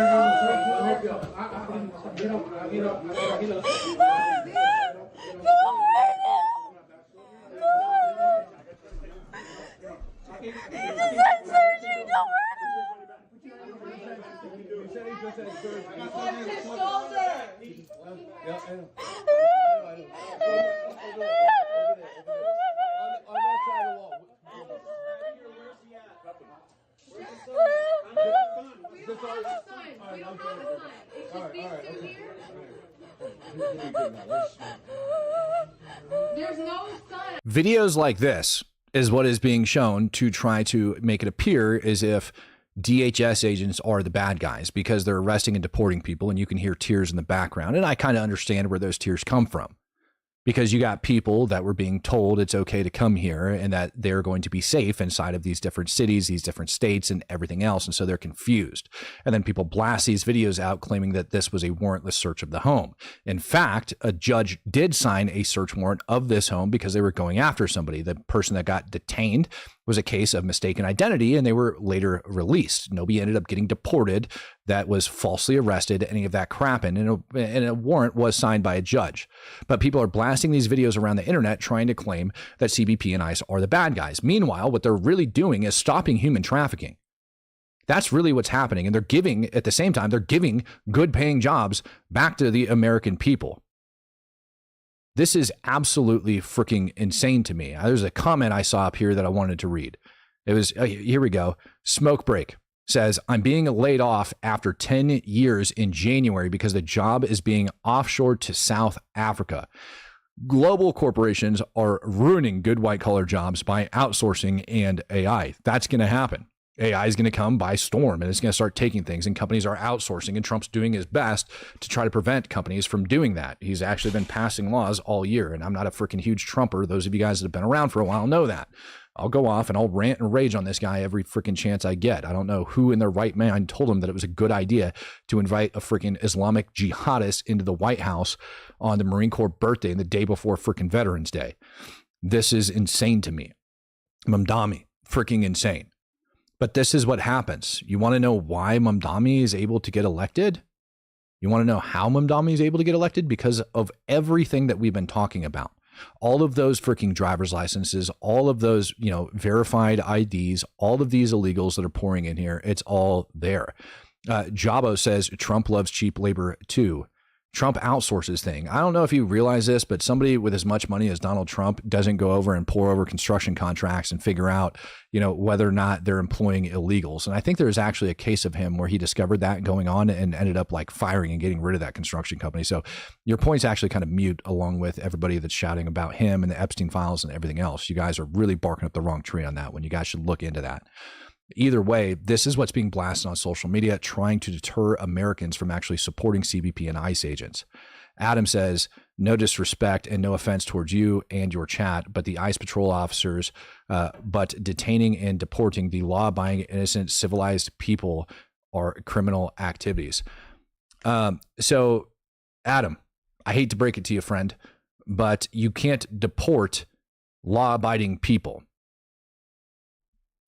There's no sun. Videos like this is what is being shown to try to make it appear as if DHS agents are the bad guys because they're arresting and deporting people, and you can hear tears in the background. And I kind of understand where those tears come from, because you got people that were being told it's okay to come here and that they're going to be safe inside of these different cities, these different states, and everything else. And so they're confused. And then people blast these videos out claiming that this was a warrantless search of the home. In fact, a judge did sign a search warrant of this home because they were going after somebody. The person that got detained was a case of mistaken identity, and they were later released. Nobody ended up getting deported that was falsely arrested, any of that crap, and a warrant was signed by a judge. But people are blasting these videos around the internet trying to claim that CBP and ICE are the bad guys. Meanwhile, what they're really doing is stopping human trafficking. That's really what's happening. And they're giving, at the same time, they're giving good paying jobs back to the American people. This is absolutely freaking insane to me. There's a comment I saw up here that I wanted to read. It was, here we go. Smoke Break says, I'm being laid off after 10 years in January because the job is being offshored to South Africa. Global corporations are ruining good white collar jobs by outsourcing and AI. That's going to happen. AI is going to come by storm, and it's going to start taking things, and companies are outsourcing, and Trump's doing his best to try to prevent companies from doing that. He's actually been passing laws all year, and I'm not a freaking huge Trumper. Those of you guys that have been around for a while know that. I'll go off and I'll rant and rage on this guy every freaking chance I get. I don't know who in their right mind told him that it was a good idea to invite a freaking Islamic jihadist into the White House on the Marine Corps birthday and the day before freaking Veterans Day. This is insane to me. Mamdani, freaking insane. But this is what happens. You want to know why Mamdani is able to get elected? You want to know how Mamdani is able to get elected? Because of everything that we've been talking about. All of those freaking driver's licenses, all of those, verified IDs, all of these illegals that are pouring in here, it's all there. Jabo says Trump loves cheap labor too. Trump outsources thing. I don't know if you realize this, but somebody with as much money as Donald Trump doesn't go over and pour over construction contracts and figure out, whether or not they're employing illegals. And I think there's actually a case of him where he discovered that going on and ended up firing and getting rid of that construction company. So your point's actually kind of mute along with everybody that's shouting about him and the Epstein files and everything else. You guys are really barking up the wrong tree on that one. You guys should look into that. Either way, this is what's being blasted on social media, trying to deter Americans from actually supporting CBP and ICE agents. Adam says, no disrespect and no offense towards you and your chat, but the ICE patrol officers, but detaining and deporting the law-abiding, innocent, civilized people are criminal activities. So, Adam, I hate to break it to you, friend, but you can't deport law-abiding people.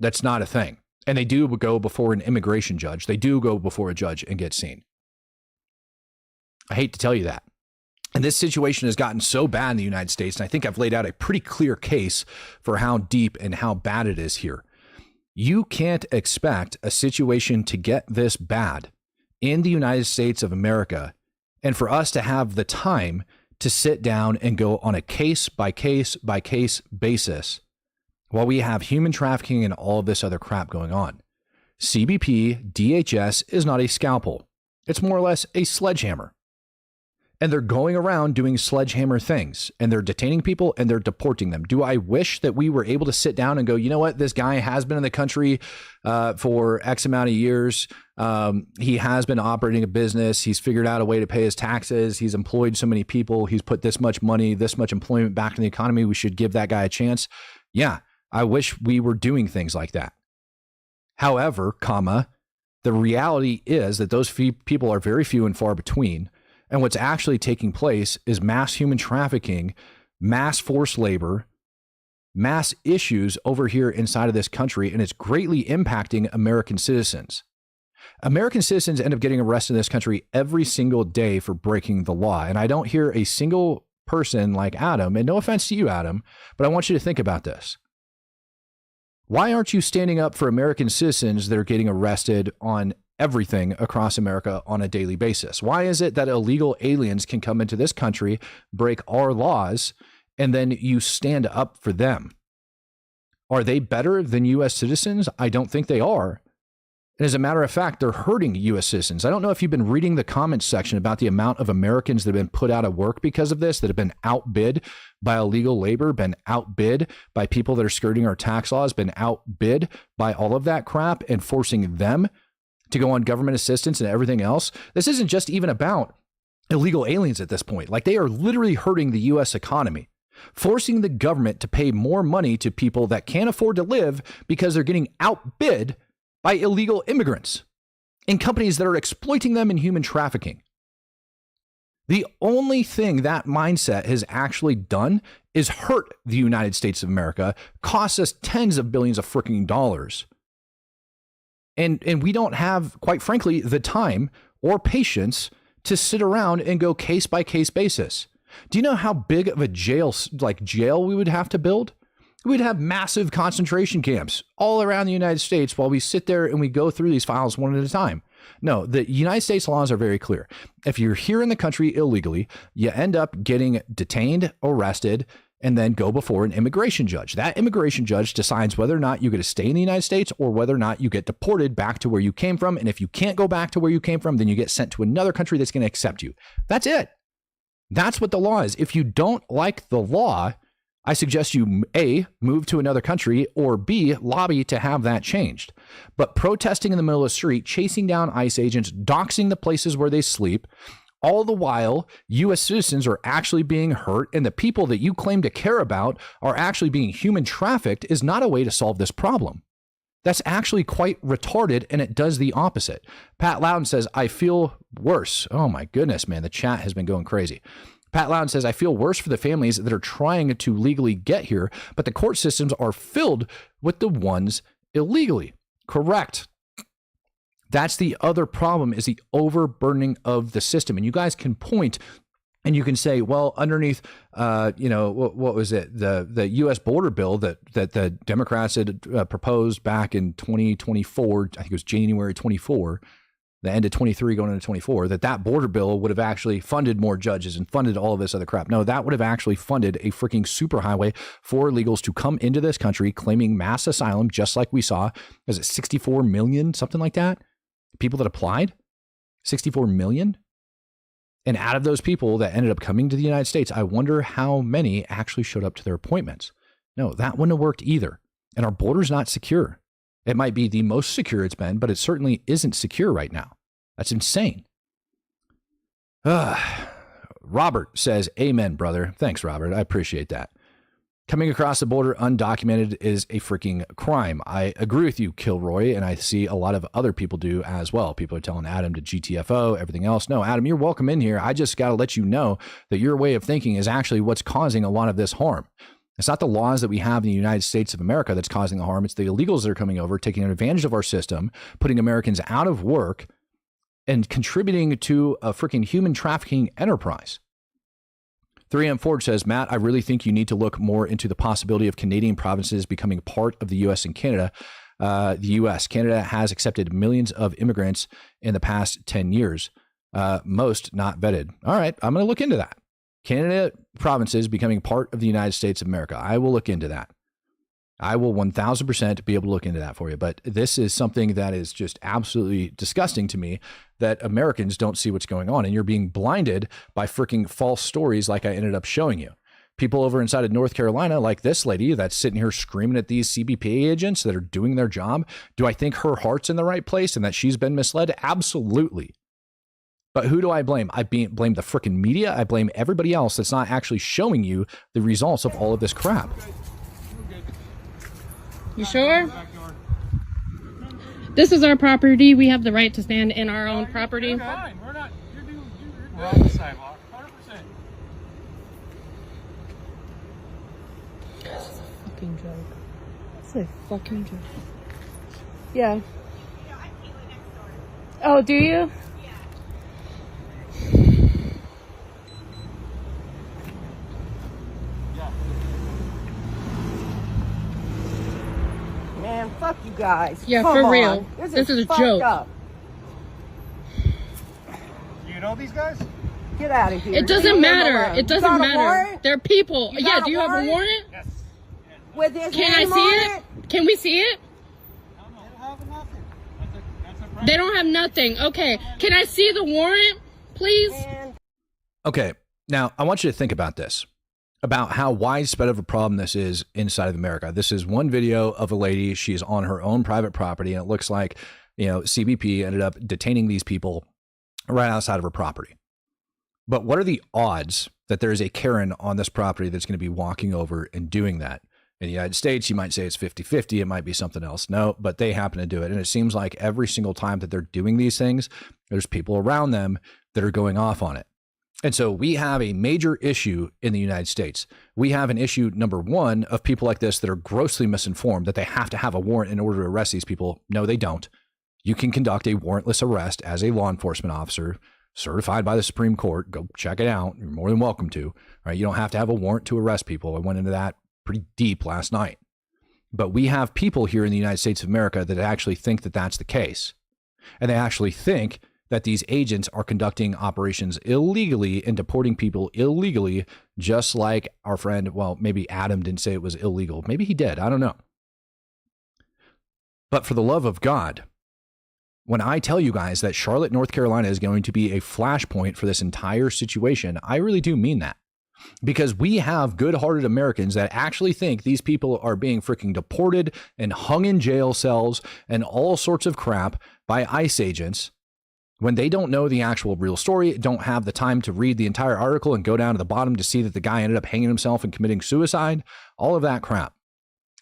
That's not a thing. And they do go before an immigration judge. They do go before a judge and get seen. I hate to tell you that. And this situation has gotten so bad in the United States, and I think I've laid out a pretty clear case for how deep and how bad it is here. You can't expect a situation to get this bad in the United States of America and for us to have the time to sit down and go on a case by case by case basis while we have human trafficking and all of this other crap going on. CBP, DHS is not a scalpel. It's more or less a sledgehammer. And they're going around doing sledgehammer things, and they're detaining people and they're deporting them. Do I wish that we were able to sit down and go, you know what, this guy has been in the country for X amount of years. He has been operating a business. He's figured out a way to pay his taxes. He's employed so many people. He's put this much money, this much employment back in the economy. We should give that guy a chance. Yeah, I wish we were doing things like that. However, the reality is that those people are very few and far between. And what's actually taking place is mass human trafficking, mass forced labor, mass issues over here inside of this country, and it's greatly impacting American citizens. American citizens end up getting arrested in this country every single day for breaking the law. And I don't hear a single person like Adam, and no offense to you, Adam, but I want you to think about this. Why aren't you standing up for American citizens that are getting arrested on everything across America on a daily basis? Why is it that illegal aliens can come into this country, break our laws, and then you stand up for them? Are they better than U.S. citizens? I don't think they are. And as a matter of fact, they're hurting U.S. citizens. I don't know if you've been reading the comments section about the amount of Americans that have been put out of work because of this, that have been outbid by illegal labor, been outbid by people that are skirting our tax laws, been outbid by all of that crap and forcing them to go on government assistance and everything else. This isn't just even about illegal aliens at this point. Like, they are literally hurting the U.S. economy, forcing the government to pay more money to people that can't afford to live because they're getting outbid by illegal immigrants and companies that are exploiting them in human trafficking. The only thing that mindset has actually done is hurt the United States of America, cost us tens of billions of freaking dollars. And we don't have, quite frankly, the time or patience to sit around and go case by case basis. Do you know how big of a jail we would have to build? We'd have massive concentration camps all around the United States while we sit there and we go through these files one at a time. No, the United States laws are very clear. If you're here in the country illegally, you end up getting detained, arrested, and then go before an immigration judge. That immigration judge decides whether or not you get to stay in the United States or whether or not you get deported back to where you came from. And if you can't go back to where you came from, then you get sent to another country that's going to accept you. That's it. That's what the law is. If you don't like the law, I suggest you A, move to another country, or B, lobby to have that changed. But protesting in the middle of the street, chasing down ICE agents, doxing the places where they sleep, all the while U.S. citizens are actually being hurt and the people that you claim to care about are actually being human trafficked is not a way to solve this problem. That's actually quite retarded, and it does the opposite. Pat Loudon says, I feel worse. Oh my goodness, man, the chat has been going crazy. Pat Loudon says, I feel worse for the families that are trying to legally get here, but the court systems are filled with the ones illegally. Correct. That's the other problem, is the overburdening of the system. And you guys can point and you can say, well, underneath, what was it? The U.S. border bill that the Democrats had proposed back in 2024, I think it was January 24, the end of 23 going into 24, that border bill would have actually funded more judges and funded all of this other crap. No, that would have actually funded a freaking superhighway for illegals to come into this country claiming mass asylum, just like we saw. Was it 64 million, something like that? People that applied? 64 million? And out of those people that ended up coming to the United States, I wonder how many actually showed up to their appointments. No, that wouldn't have worked either. And our border's not secure. It might be the most secure it's been, but it certainly isn't secure right now. That's insane. Robert says, amen, brother. Thanks, Robert. I appreciate that. Coming across the border undocumented is a freaking crime. I agree with you, Kilroy, and I see a lot of other people do as well. People are telling Adam to GTFO, everything else. No, Adam, you're welcome in here. I just got to let you know that your way of thinking is actually what's causing a lot of this harm. It's not the laws that we have in the United States of America that's causing the harm. It's the illegals that are coming over, taking advantage of our system, putting Americans out of work, and contributing to a freaking human trafficking enterprise. 3M Ford says, Matt, I really think you need to look more into the possibility of Canadian provinces becoming part of the U.S. and Canada. Canada has accepted millions of immigrants in the past 10 years, most not vetted. All right, I'm going to look into that. Canada provinces becoming part of the United States of America. I will look into that. I will 1000% be able to look into that for you. But this is something that is just absolutely disgusting to me, that Americans don't see what's going on. And you're being blinded by freaking false stories like I ended up showing you. People over inside of North Carolina, like this lady that's sitting here screaming at these CBP agents that are doing their job. Do I think her heart's in the right place and that she's been misled? Absolutely. But who do I blame? I blame the freaking media. I blame everybody else that's not actually showing you the results of all of this crap. You sure? This is our property. We have the right to stand in our own property. Fine. We're not. We're on the sidewalk. 100%. This is a fucking joke. This is a fucking joke. Yeah. Oh, do you? Man, fuck you guys. Yeah, Come for on. real. This is a fucked joke. Up. Do you know these guys? Get out of here. It doesn't Leave them matter. alone. It You doesn't got a matter. warrant? They're people. You Yeah, got do you a have a warrant? warrant? Yes. With his Can I name see on it? Can we see it? They don't have nothing. That's a They don't have nothing. Okay. Can I see the warrant, please? Man, Okay, now I want you to think about this, about how widespread of a problem this is inside of America. This is one video of a lady. She's on her own private property, and it looks like, CBP ended up detaining these people right outside of her property. But what are the odds that there is a Karen on this property that's going to be walking over and doing that? In the United States, you might say it's 50-50. It might be something else. No, but they happen to do it. And it seems like every single time that they're doing these things, there's people around them that are going off on it. And so we have a major issue in the United States. We have an issue, number one, of people like this that are grossly misinformed that they have to have a warrant in order to arrest these people. No, they don't. You can conduct a warrantless arrest as a law enforcement officer certified by the Supreme Court. Go check it out. You're more than welcome to. Right? You don't have to have a warrant to arrest people. I went into that pretty deep last night. But we have people here in the United States of America that actually think that that's the case. And they actually think that these agents are conducting operations illegally and deporting people illegally, just like our friend, well, maybe Adam didn't say it was illegal. Maybe he did. I don't know. But for the love of God, when I tell you guys that Charlotte, North Carolina is going to be a flashpoint for this entire situation, I really do mean that. Because we have good-hearted Americans that actually think these people are being freaking deported and hung in jail cells and all sorts of crap by ICE agents when they don't know the actual real story, don't have the time to read the entire article and go down to the bottom to see that the guy ended up hanging himself and committing suicide, all of that crap.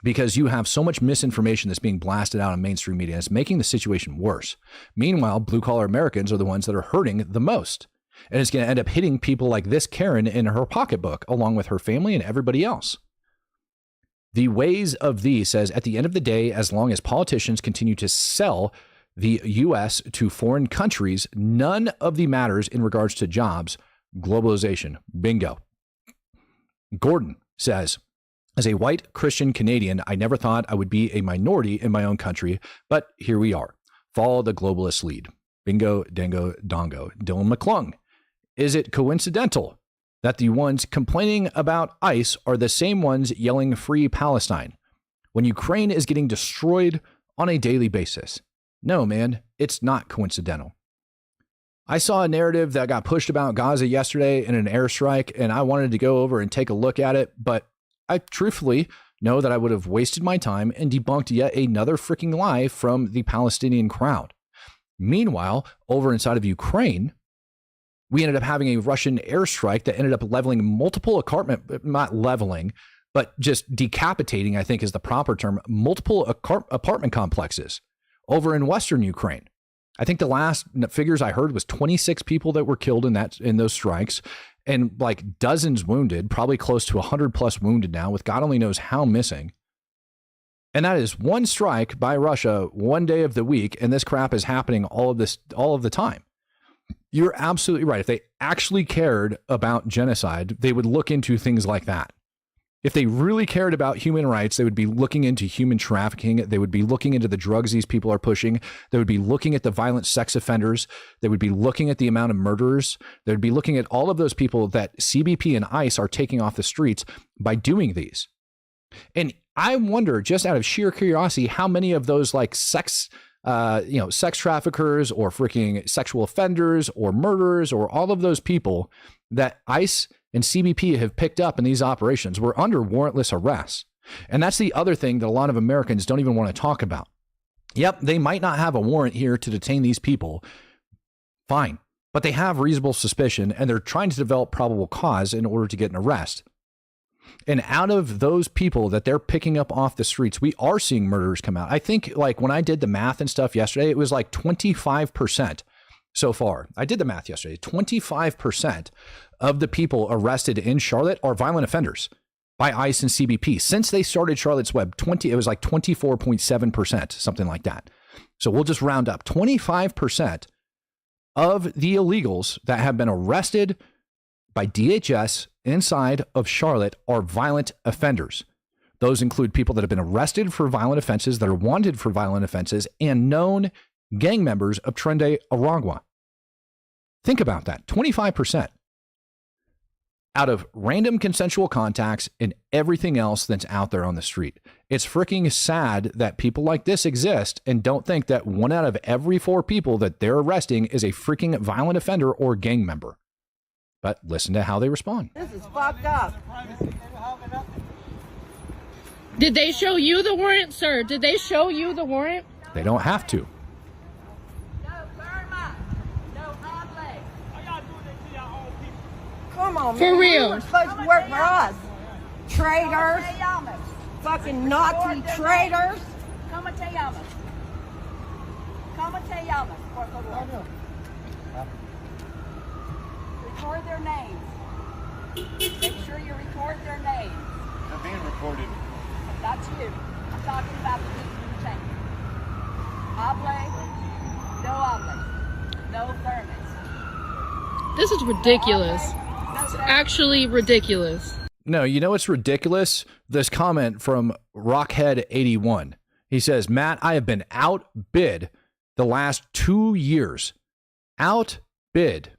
Because you have so much misinformation that's being blasted out on mainstream media, and it's making the situation worse. Meanwhile, blue-collar Americans are the ones that are hurting the most. And it's going to end up hitting people like this Karen in her pocketbook, along with her family and everybody else. The ways of thee says, at the end of the day, as long as politicians continue to sell the U.S. to foreign countries, none of the matters in regards to jobs, globalization. Bingo. Gordon says, as a white Christian Canadian, I never thought I would be a minority in my own country, but here we are. Follow the globalist lead. Bingo, dango, dongo. Dylan McClung. Is it coincidental that the ones complaining about ICE are the same ones yelling free Palestine when Ukraine is getting destroyed on a daily basis? No, man, it's not coincidental. I saw a narrative that got pushed about Gaza yesterday in an airstrike, and I wanted to go over and take a look at it, but I truthfully know that I would have wasted my time and debunked yet another freaking lie from the Palestinian crowd. Meanwhile, over inside of Ukraine, we ended up having a Russian airstrike that ended up leveling multiple not leveling, but just decapitating, I think is the proper term, multiple apartment complexes over in Western Ukraine. I think the last figures I heard was 26 people that were killed in those strikes and like dozens wounded, probably close to 100 plus wounded now, with God only knows how missing. And that is one strike by Russia one day of the week, and this crap is happening all of the time. You're absolutely right. If they actually cared about genocide, they would look into things like that. If they really cared about human rights, they would be looking into human trafficking. They would be looking into the drugs these people are pushing. They would be looking at the violent sex offenders. They would be looking at the amount of murderers. They would be looking at all of those people that CBP and ICE are taking off the streets by doing these. And I wonder, just out of sheer curiosity, how many of those like sex traffickers or freaking sexual offenders or murderers or all of those people that ICE and CBP have picked up in these operations were under warrantless arrests. And that's the other thing that a lot of Americans don't even want to talk about. Yep, they might not have a warrant here to detain these people. Fine. But they have reasonable suspicion and they're trying to develop probable cause in order to get an arrest. And out of those people that they're picking up off the streets, we are seeing murderers come out. I think like when I did the math and stuff yesterday, it was like 25% so far. I did the math yesterday. 25% of the people arrested in Charlotte are violent offenders by ICE and CBP. Since they started Charlotte's Web, it was like 24.7%, something like that. So we'll just round up. 25% of the illegals that have been arrested by DHS inside of Charlotte are violent offenders. Those include people that have been arrested for violent offenses, that are wanted for violent offenses, and known gang members of Trende Aragua. Think about that. 25% out of random consensual contacts and everything else that's out there on the street. It's freaking sad that people like this exist and don't think that 1 out of every 4 people that they're arresting is a freaking violent offender or gang member. But listen to how they respond. This is fucked up. Did they show you the warrant, sir? Did they show you the warrant? They don't have to. Come on, For man. real. You were supposed to work for us. Traitors. Fucking Nazi traitors. Come and tell Yamas. Come and tell Yamas. Record their names. Make sure you record their names. They're being recorded. That's you. I'm talking about the people in the chamber. Oblate, no permits. This is ridiculous. It's actually ridiculous. No, you know what's ridiculous? This comment from Rockhead81. He says, Matt, I have been outbid the last 2 years. Outbid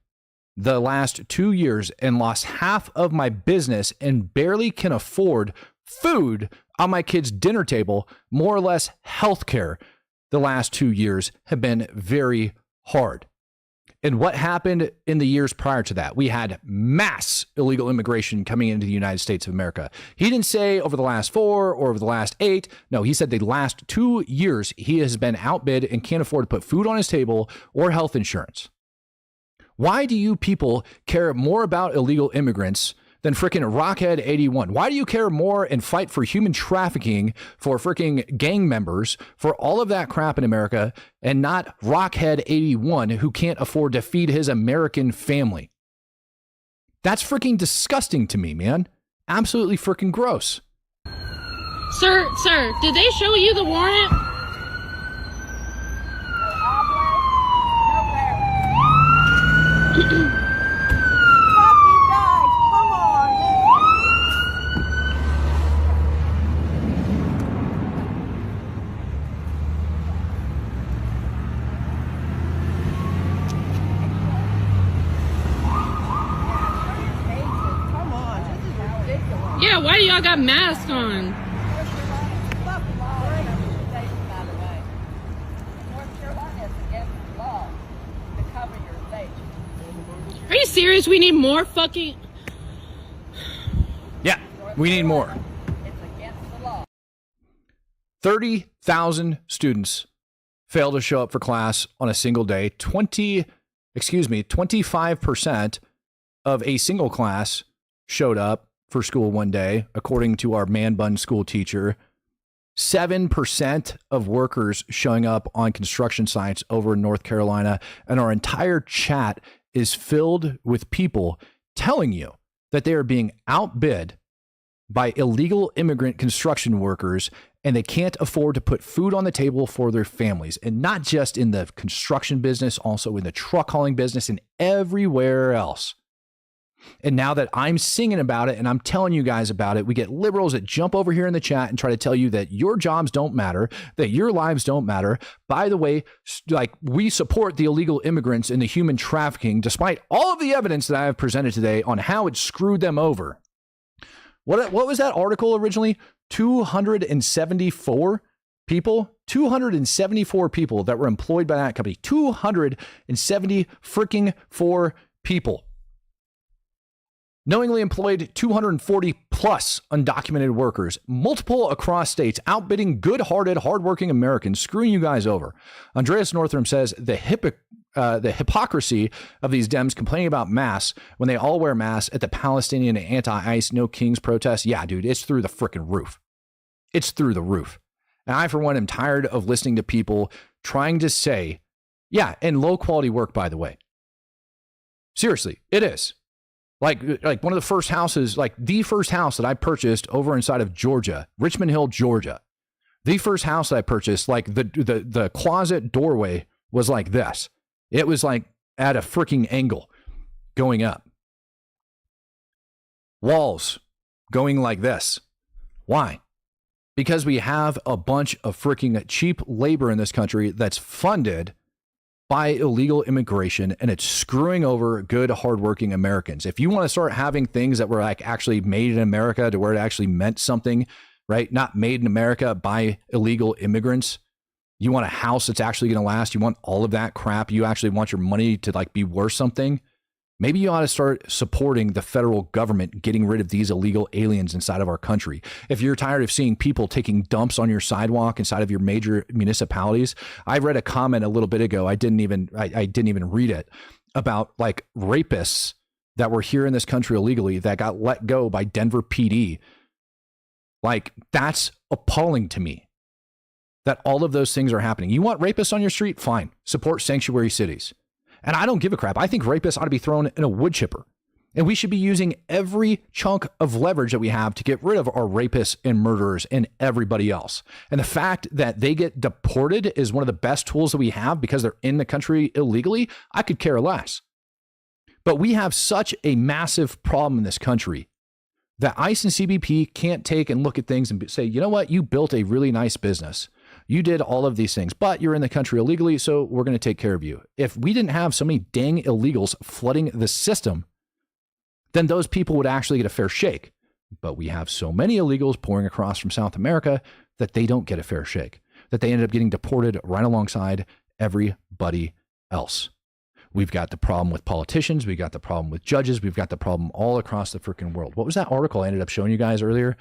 the last 2 years and lost half of my business and barely can afford food on my kids' dinner table, more or less healthcare. The last 2 years have been very hard. And what happened in the years prior to that? We had mass illegal immigration coming into the United States of America. He didn't say over the last 4 or over the last 8. No, he said the last 2 years he has been outbid and can't afford to put food on his table or health insurance. Why do you people care more about illegal immigrants than freaking Rockhead81? Why do you care more and fight for human trafficking, for freaking gang members, for all of that crap in America, and not Rockhead81 who can't afford to feed his American family? That's freaking disgusting to me, man. Absolutely freaking gross. Sir, did they show you the warrant? Fuck you guys. Come on, man. Come on. This is ridiculous. Yeah, why do y'all got masks on? Fuck law and interpretation, by the way. North Carolina is against the law to cover your face. Are you serious? We need more fucking... Yeah, we need more. It's against the law. 30,000 students fail to show up for class on a single day. 25% of a single class showed up for school one day, according to our man bun school teacher. 7% of workers showing up on construction sites over in North Carolina, and our entire chat is filled with people telling you that they are being outbid by illegal immigrant construction workers and they can't afford to put food on the table for their families. And not just in the construction business, also in the truck hauling business and everywhere else. And now that I'm singing about it and I'm telling you guys about it, we get liberals that jump over here in the chat and try to tell you that your jobs don't matter, that your lives don't matter. By the way, like, we support the illegal immigrants and the human trafficking, despite all of the evidence that I have presented today on how it screwed them over. What was that article originally? 274 people? 274 people that were employed by that company. 270 freaking 4 people. Knowingly employed 240 plus undocumented workers, multiple across states, outbidding good-hearted, hardworking Americans, screwing you guys over. Andreas Northrum says the hypocrisy of these Dems complaining about masks when they all wear masks at the Palestinian anti-ICE No Kings protest. Yeah, dude, it's through the freaking roof. It's through the roof. And I, for one, am tired of listening to people trying to say, Yeah, and low quality work, by the way. Seriously, it is. Like one of the first houses, like the first house that I purchased over inside of Georgia, Richmond Hill, Georgia. The first house that I purchased, like the closet doorway was like this. It was like at a freaking angle going up. Walls going like this. Why? Because we have a bunch of freaking cheap labor in this country that's funded by illegal immigration, and it's screwing over good, hardworking Americans. If you want to start having things that were like actually made in America to where it actually meant something, right? Not made in America by illegal immigrants. You want a house that's actually going to last. You want all of that crap. You actually want your money to like be worth something. Maybe you ought to start supporting the federal government getting rid of these illegal aliens inside of our country. If you're tired of seeing people taking dumps on your sidewalk inside of your major municipalities, I read a comment a little bit ago. I didn't even read it, about like rapists that were here in this country illegally that got let go by Denver PD. Like, that's appalling to me that all of those things are happening. You want rapists on your street? Fine. Support sanctuary cities. And I don't give a crap. I think rapists ought to be thrown in a wood chipper. And we should be using every chunk of leverage that we have to get rid of our rapists and murderers and everybody else. And the fact that they get deported is one of the best tools that we have because they're in the country illegally, I could care less. But we have such a massive problem in this country that ICE and CBP can't take and look at things and say, you know what, you built a really nice business. You did all of these things, but you're in the country illegally, so we're going to take care of you. If we didn't have so many dang illegals flooding the system, then those people would actually get a fair shake. But we have so many illegals pouring across from South America that they don't get a fair shake, that they ended up getting deported right alongside everybody else. We've got the problem with politicians. We've got the problem with judges. We've got the problem all across the freaking world. What was that article I ended up showing you guys earlier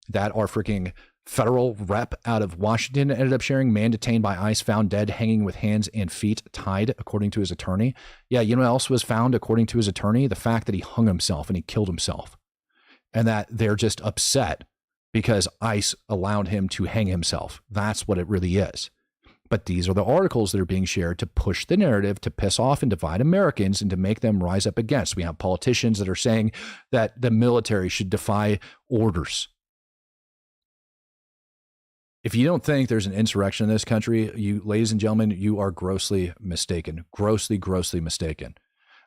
that our freaking federal rep out of Washington ended up sharing? Man detained by ICE, found dead, hanging with hands and feet tied, according to his attorney. Yeah, you know what else was found, according to his attorney? The fact that he hung himself and he killed himself. And that they're just upset because ICE allowed him to hang himself. That's what it really is. But these are the articles that are being shared to push the narrative, to piss off and divide Americans and to make them rise up against. We have politicians that are saying that the military should defy orders. If you don't think there's an insurrection in this country, you, ladies and gentlemen, you are grossly mistaken. Grossly, grossly mistaken.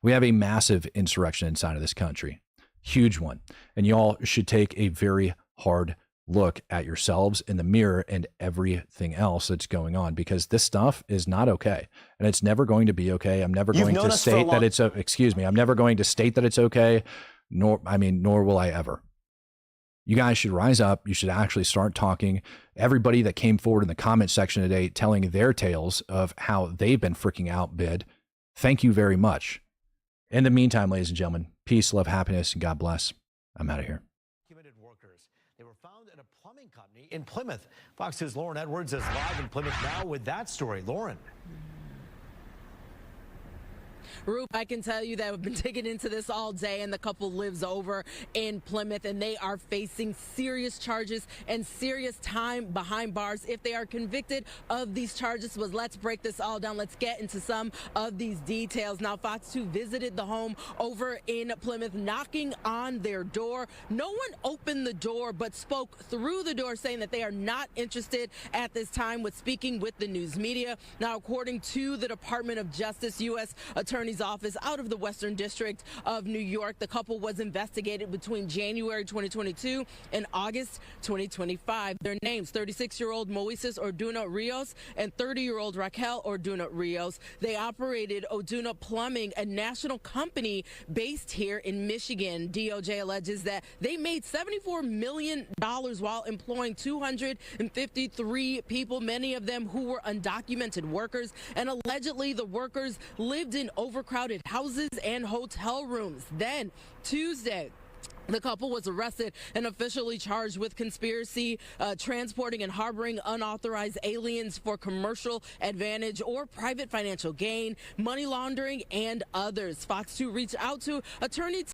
We have a massive insurrection inside of this country. Huge one. And y'all should take a very hard look at yourselves in the mirror and everything else that's going on, because this stuff is not okay. And it's never going to be okay. I'm never going to state that it's, I'm never going to state that it's okay, nor will I ever. You guys should rise up. You should actually start talking. Everybody that came forward in the comment section today telling their tales of how they've been freaking outbid, thank you very much. In the meantime, ladies and gentlemen, peace, love, happiness, and God bless. I'm out of here. Workers. They were found in a plumbing company in Plymouth. Fox 2's Lauren Edwards is live in Plymouth now with that story. Lauren. Roop, I can tell you that we've been digging into this all day, and the couple lives over in Plymouth, and they are facing serious charges and serious time behind bars if they are convicted of these charges. But let's break this all down. Let's get into some of these details. Now, Fox 2 visited the home over in Plymouth, knocking on their door. No one opened the door, but spoke through the door, saying that they are not interested at this time with speaking with the news media. Now, according to the Department of Justice, U.S. Attorney's Office out of the Western District of New York, the couple was investigated between January 2022 and August 2025. Their names: 36-year-old Moises Orduna Rios and 30-year-old Raquel Orduna Rios. They operated Orduna Plumbing, a national company based here in Michigan. DOJ alleges that they made $74 million while employing 253 people, many of them who were undocumented workers, and allegedly the workers lived in overcrowded houses and hotel rooms. Then Tuesday, the couple was arrested and officially charged with conspiracy, transporting and harboring unauthorized aliens for commercial advantage or private financial gain, money laundering, and others. Fox 2 reached out to attorney